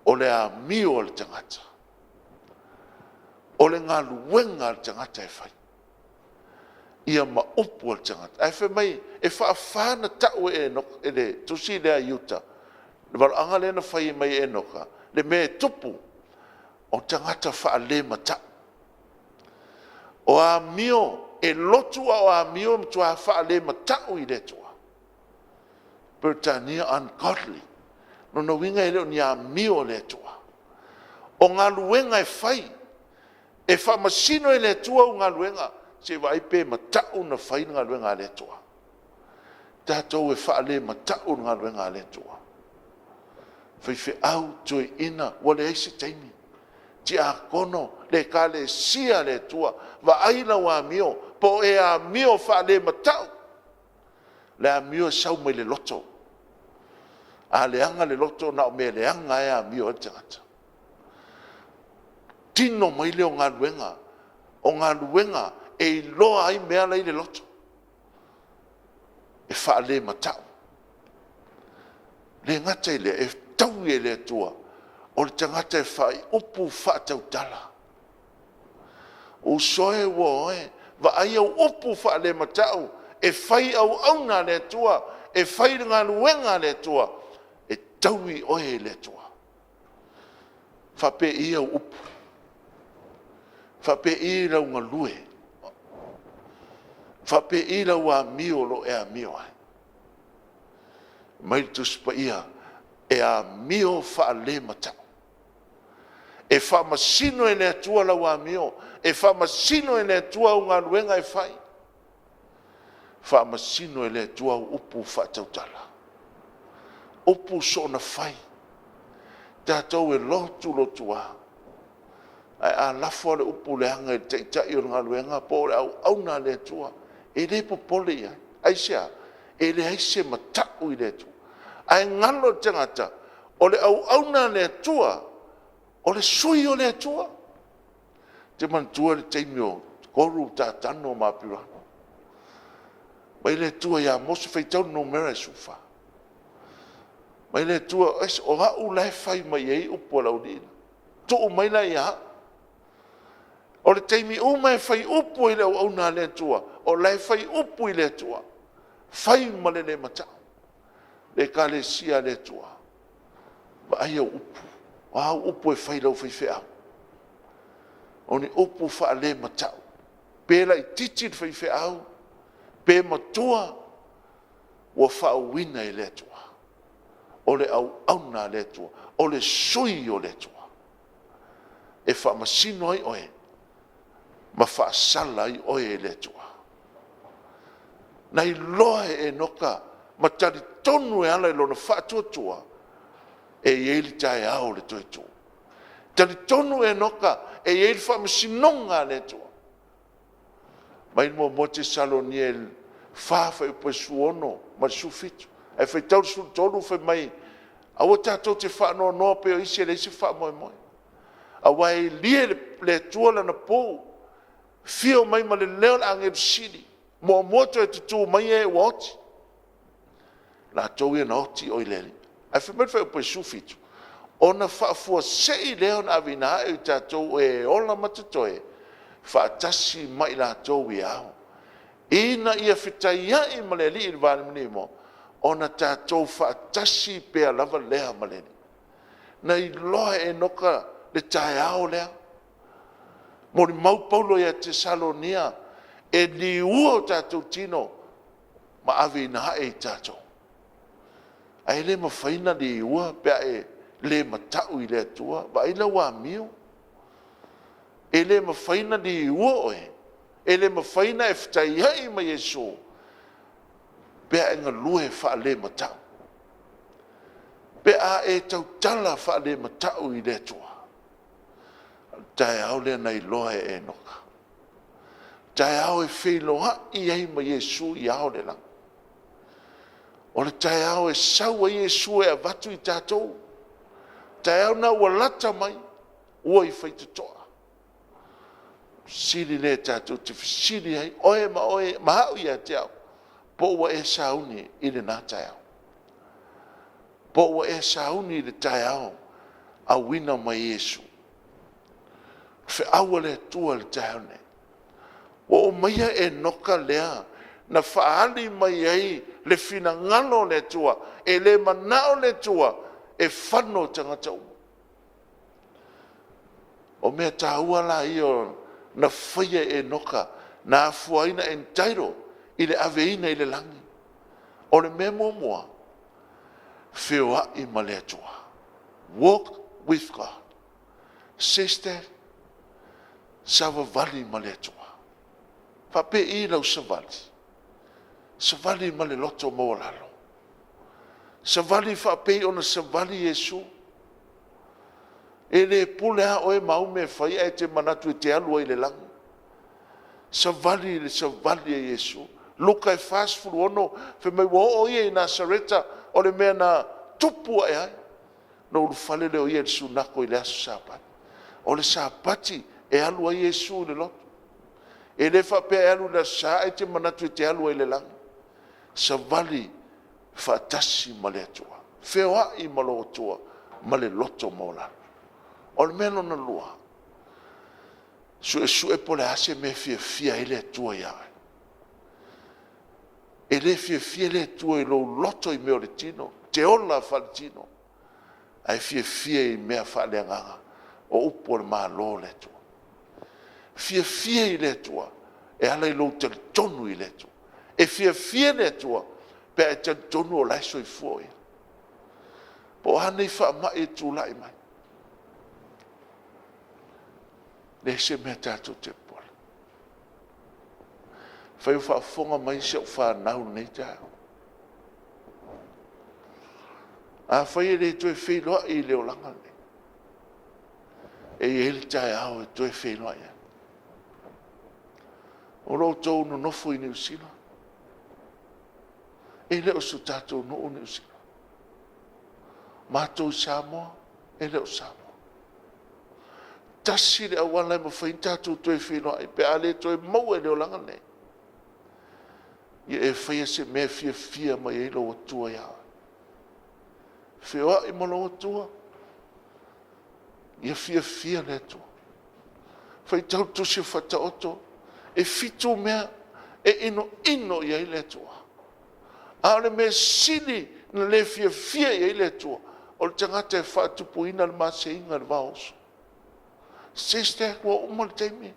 [SPEAKER 3] O le a mio le tangata. O le ngā luenga le tangata e whai. Ia ma upu al tangata. Ai whai mai, e whaafana tau e noka, e le tusi lea iuta. Le wala anga lena whai mai e noka. Le me tupu, o tangata whaale ma tau. O a mio, e lotu o a mio mtua wha le matau I le tua. Britannia ungodly. No no winga I leo ni a mio le tua. O ngā luenga e whai. E wha masino I le tua o ngā luenga. Se vai pe matau na whai ngā luenga le tua. Tātou e wha le matau ngā luenga le tua. Whai au tui ina, wale eisi taimi. Ti a kono, le ka le sia le tua, wa aina wa mio, po e a mio wha le matau. Le a mio sau mai le loto. A le anga le loto na o me le anga e a mio e tangata. Tino mai le o ngā luenga, e loa ai mea lai le loto. E wha le matau. Le ngata I le, e tau e le tua, o le tangata e whai upu wha tau tala. O soe wo e, wa ai au upu wha le matau, e whai au auna le tua, e whai ngā luenga le tua, e tau I oe le tua. Whape I au upu. Whape I lau ngā lue. Whape I lau a mio lo e a mio ai. Mai tu spa ia, e a mio wha le matau. E wha masino e le tua lau a mio, e wha masino e le tua o ngā luenga e whai. Wha masino e le tua o upu wha tautala. Upu so na whai. Tātou e lotu a. Ai a lafo le upu le hanga e taitai o ngā luenga, po le au na le tua. E le popole ia. Ai sea, e le haise matau I le tua. Ai ngalo tangata, o le au na le tua, o le sui o le tua. Te mantua le teimio, koru ta tano mapirano. Mai le tua ia mosu feitau no mera sufa. Mai le tua, o hau lai fai mai ei upo laudina. Tu mai la ia. O le teimi mai fai upo I le au na le tua, o lai fai upo I le tua. Fai ma le matau. Le ka le sia le tua. Wa ai au upu. Wa au upu e whai lau whai au. O ni upu wha le matau. Pēla I titi whai au. Pē matua. Wa wha wina I le tua. O le au auna le tua. O le sui o le tua. E wha masino ai oe. Ma wha sala ai oe le tua. Nei loe e noka. Ma tari tonu e ala I lona whātuatua e ieli tae ao le toi tua. Tari tonu e noka e ieli whamasinonga le tua. Mai mo te saloni e whawha I suono ma sufitu. E whai tau su tonu whai mai a o tātou te whanoa noa peo isi e leisi whamoe moe. A wai lie le tua lana pō. Fio mai ma le leo la angeru siri. Mo moto e tutu mai e woti. La tau ia na oti o ileli. Ai whamere whai upo e sufitu. Ona whaafua sei leo na avina e tātou e ola matatoe. Whaatasi mai la tau I au. Ina ia whitaia I maleli I vāne mani mo. Ona tātou whaatasi pēa lava lea maleli. Nei loa e noka le tae ao lea. Mori mau paulo ia te Salonia. E ni ua tātou tino. Ma avina e tātou. Ai le mawhaina li ua pia e le matau I le tua, wa ila wa mio. E le mawhaina li ua oe, e le mawhaina e whtaihai ma Yesu, pia e ngalue wha le matau. Pia e tautala wha le matau I le tua. Tai au le nei loe e noka. Tai au e whiloha I ai ma Yesu I au le lang. O le tae au e sau a Yesu e avatu I tātou. Tae au na ua lata mai, ua I whaitutoa. Siri le tātou te whisiri ai, oe ma hau I a te au. Po ua e sauni I le nā tae au. Po ua e sauni I le tae au, a wina mai Yesu. Whi aua le tua le tae au ne. O maia e noka lea, na whaali mai ai le fina ngalo le tua, e le manao le tua, e whano tangata u. O mea tāua la I o na whaia e noka, na afuaina e ntairo, i le aveina i le langi. O le mea mua, whioa i ma le atua. Walk with God. Sister, savavali ma le atua. Pape i lau savali. Savali ma le loto mawalalo. Savali whape ona savali Yesu. E le pule a oe maume whaia e te manatu e te alua i le langi. Savali e Yesu. Luka e fast food ono, fe mai wo o ie i Nasareta, o le mea na tupu e ai. No ulu le o ie le sunako i le aso Sapati. O le Sapati e alua i Yesu le lotu. E le whape e alu na sa e te manatu e te alua i le langi. Savali whaatasi ma le atua. Whioa i malo atua ma le loto maula. O le mea na lua. Su e pole ase me fia i le atua ia. E le fia le atua i lo loto i meo le tino. Te ola whaletino. Ai fia i mea whaleanganga. O upo le maa lo le atua. Fia i le atua. E ala i lo te tonu i le atua. E fia le atua. Pe e te tonu o laiso i fuoi. Po hane i wha mai e tu lai mai. Le se mea tātou te pola. Whai wha fonga mai se o wha nau nei tāu. A whai e le tue whenua i leo langa nei. E i ele tae au e tue whenua ia. O lo tau no nofu i New Zealand. E leo su tātou no o New Zealand. Mātou Samoa, e leo Samoa. Tasi le awala ma whain tātou tue whenua i pe ale tue mau e leo langa nei. Ia e whaia se mea fia mai e lo atua iawa. Whioa i mo lo atua. Ia fia le atua. Whai tau tusi whata oto. E fitu mea e ino ia i le atua. A le me sili na le fia ia i le atua. O le tangata e whatupu ina le mase inga le vaoso. Sister, kua umal teimi.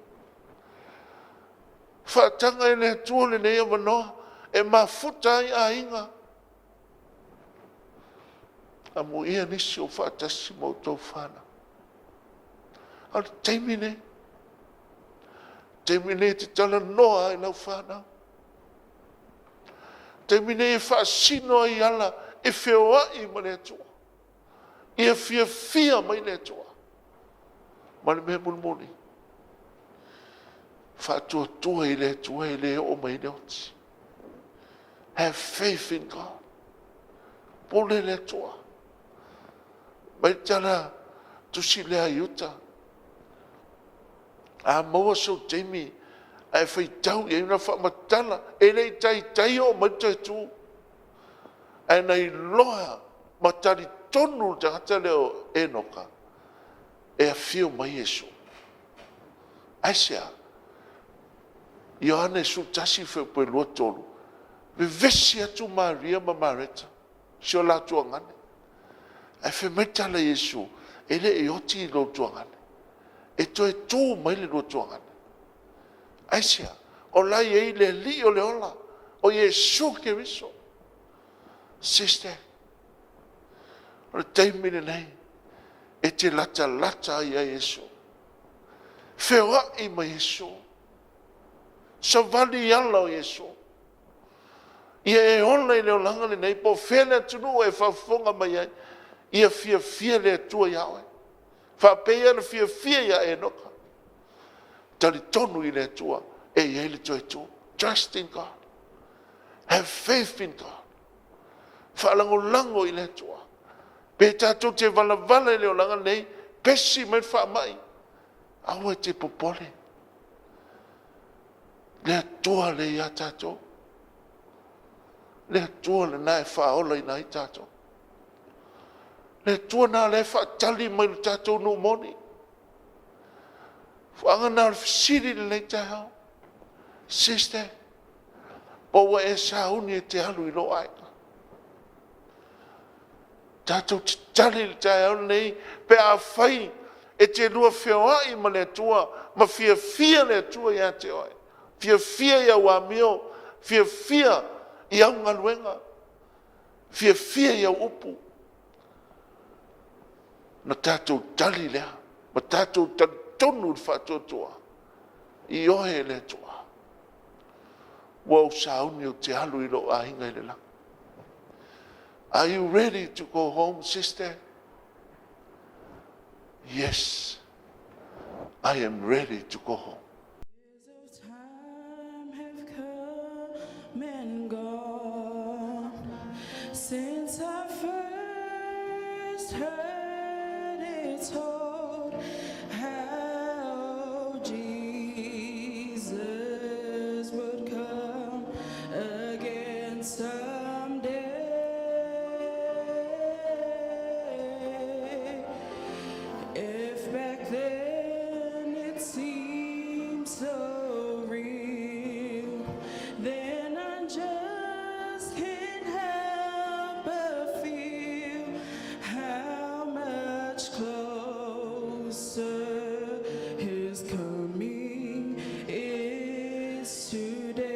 [SPEAKER 3] Whatanga e le atua le nea wanoa. E mafuta i a inga. A mo ia nisi o whatasi mo tau whana. A le teimi ne. Teimi ne te tala noa i lau whana. Teimi ne e whaasino i ala e whioa i ma le atua. Ia fia mai le atua. Ma le mea mulmoni. Whaatua i le atua i le o mai le oti. Have faith in God. Pole le atua. Mai tala tusi le ayuta. A maua so teimi. A e whai tau i una whamatala. E lei taitai o mata tu. A nei loa matari tonu tangata leo e noka. E a whio mai Yesu. Aisea. Ioane su tasi whai pui lua tolu. Me vesi atu Maria ma Mareta. Si o Latu angane. E whai maitala Yesu. E le e oti i Lotu angane. E to e tū mai le Lotu angane. Aisea. O lai e le li o le ola. O Yesu ke riso. Sister. O le taimine nei. E te lata i a Yesu. Whioa i ma Yesu. Savali ala o Yesu. Ia e ona i leo langa le nei, po whele atunu e whafonga mai ai. Ia fia le atua iawe. Whapea na fia ia e noka. Tali tonu i le atua, e ia le toi tu. Trust in God. Have faith in God. Whalango i le atua. Pe tātou te vala i leo langa nei, pesi mai whamai. Awa te popole. Le atua le ia tātou. Le atua le nae whaola i nai tātou. Le atua nā le whaatali mai le tātou no moni. Whanga nā le whisiri le nei tai hao. Sister, paua e sauni e te alu i lo aika. Tātou te tali le tai hao nei, pe a whai e te lua whiawai ma le atua, ma fia le atua ia te oe. Fia ia wamio, fia i au ngaluenga, fia i au upu. Na tātou tali lea, ma tātou tonu le whātotoa, i ohe le toa. Wau sauni o te alu i lo ahinga i le lang. Are you ready to go home, sister? Yes, I am ready to go home.
[SPEAKER 2] Years of time have come and gone since I first heard it told how Jesus would come again someday. If back then it seemed so real, then I just can't help but feel how much closer his coming is today.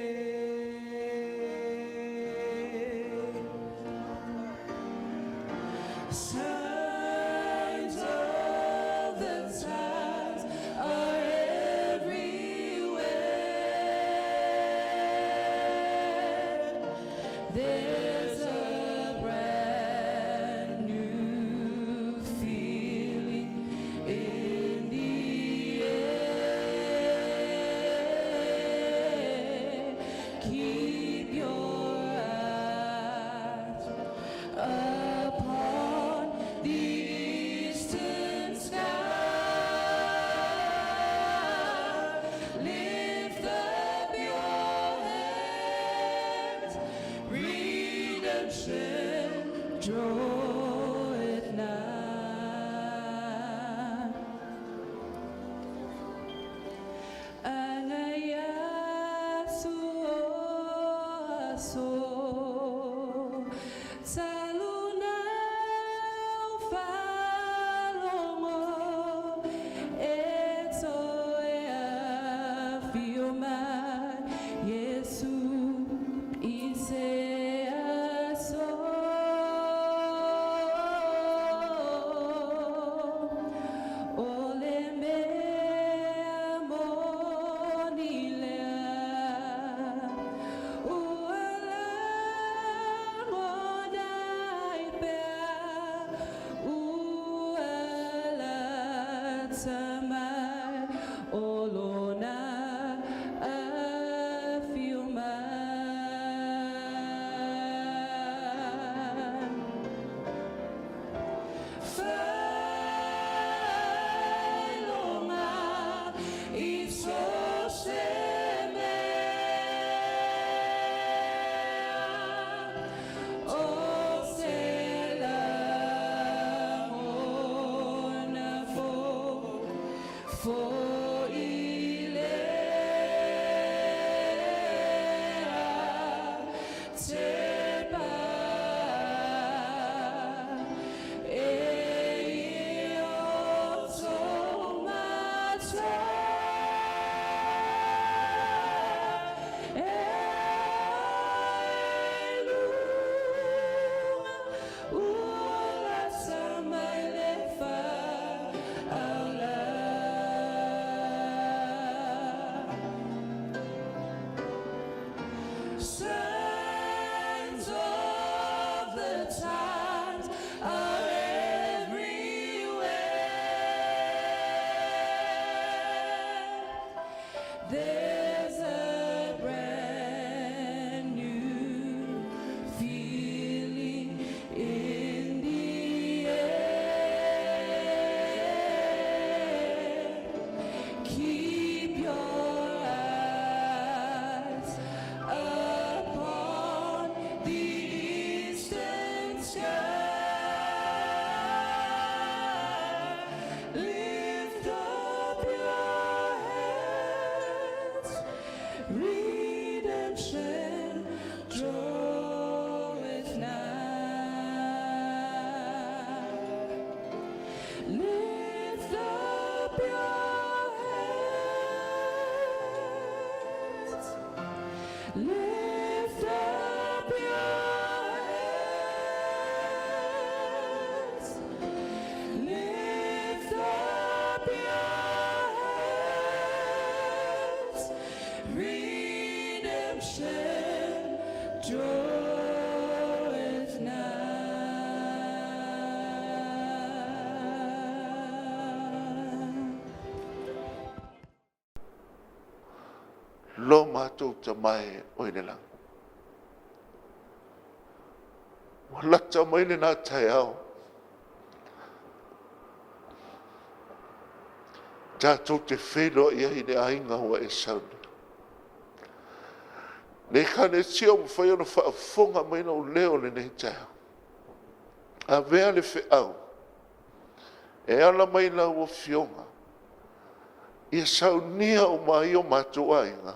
[SPEAKER 2] Signs of the times are everywhere. There's a brand new feeling in the air. Keep your eyes upon the eastern sky. Lift up your hands, redemption draweth nigh. Alayasu aso saluna falongo etoya fioma Yesu ise aso olembe amonilea uala modaipea uala tamai olona afiuma Failoma isosemea oselamona fo ilea tepa Ula samai lefa aula
[SPEAKER 3] lo mātou ta mai o i le langa. Wa lata mai le nā tai au. Tātou te whelo ia i le ainga wa e sauna. Ne kane tia o mwhai ona whaafonga mai na o leo le nei tai au. A vea le whi au. E ala mai la ua fionga. Ia saunia o mai o mātou ainga.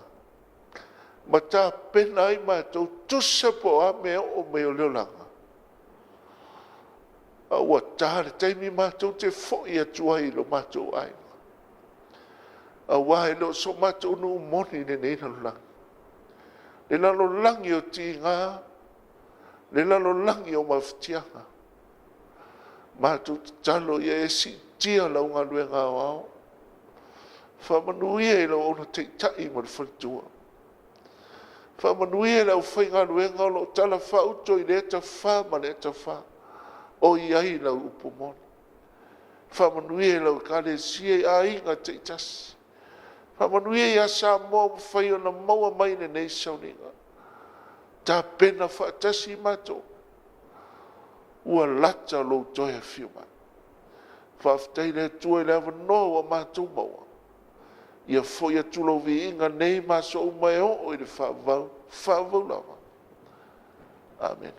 [SPEAKER 3] Ma tā pena ai mātou tusa po a mea o meo leo langa. A ua tāre taimi mātou te fōi atua i lo mātou ainga. A wae lo so mātou nu moni ne nei lalo langi. Le lalo langi o ti ngā. Le lalo langi o mawhitianga. Mātou talo ia e si tia lau ngā lue ngā wao. Whamanuia e lau ona teitai ma le whalitua. Whamanuia e lau whai ngā lue ngā lo tala whauto i le ta wha ma le ta wha. O iai lau upomoni. Whamanuia e lau kare sia a inga teitasi. Whamanuia i a Samoa whai ona maua mai ne nei Sauniga. Tā pena whaatasi mātou. Ua lata Ulutautogia whiuma. Whaafitai le tua i le awanoa wa mātou maua. Ia foi atu lau vi inga nei maso o mai o i le whaavau lava. Amen.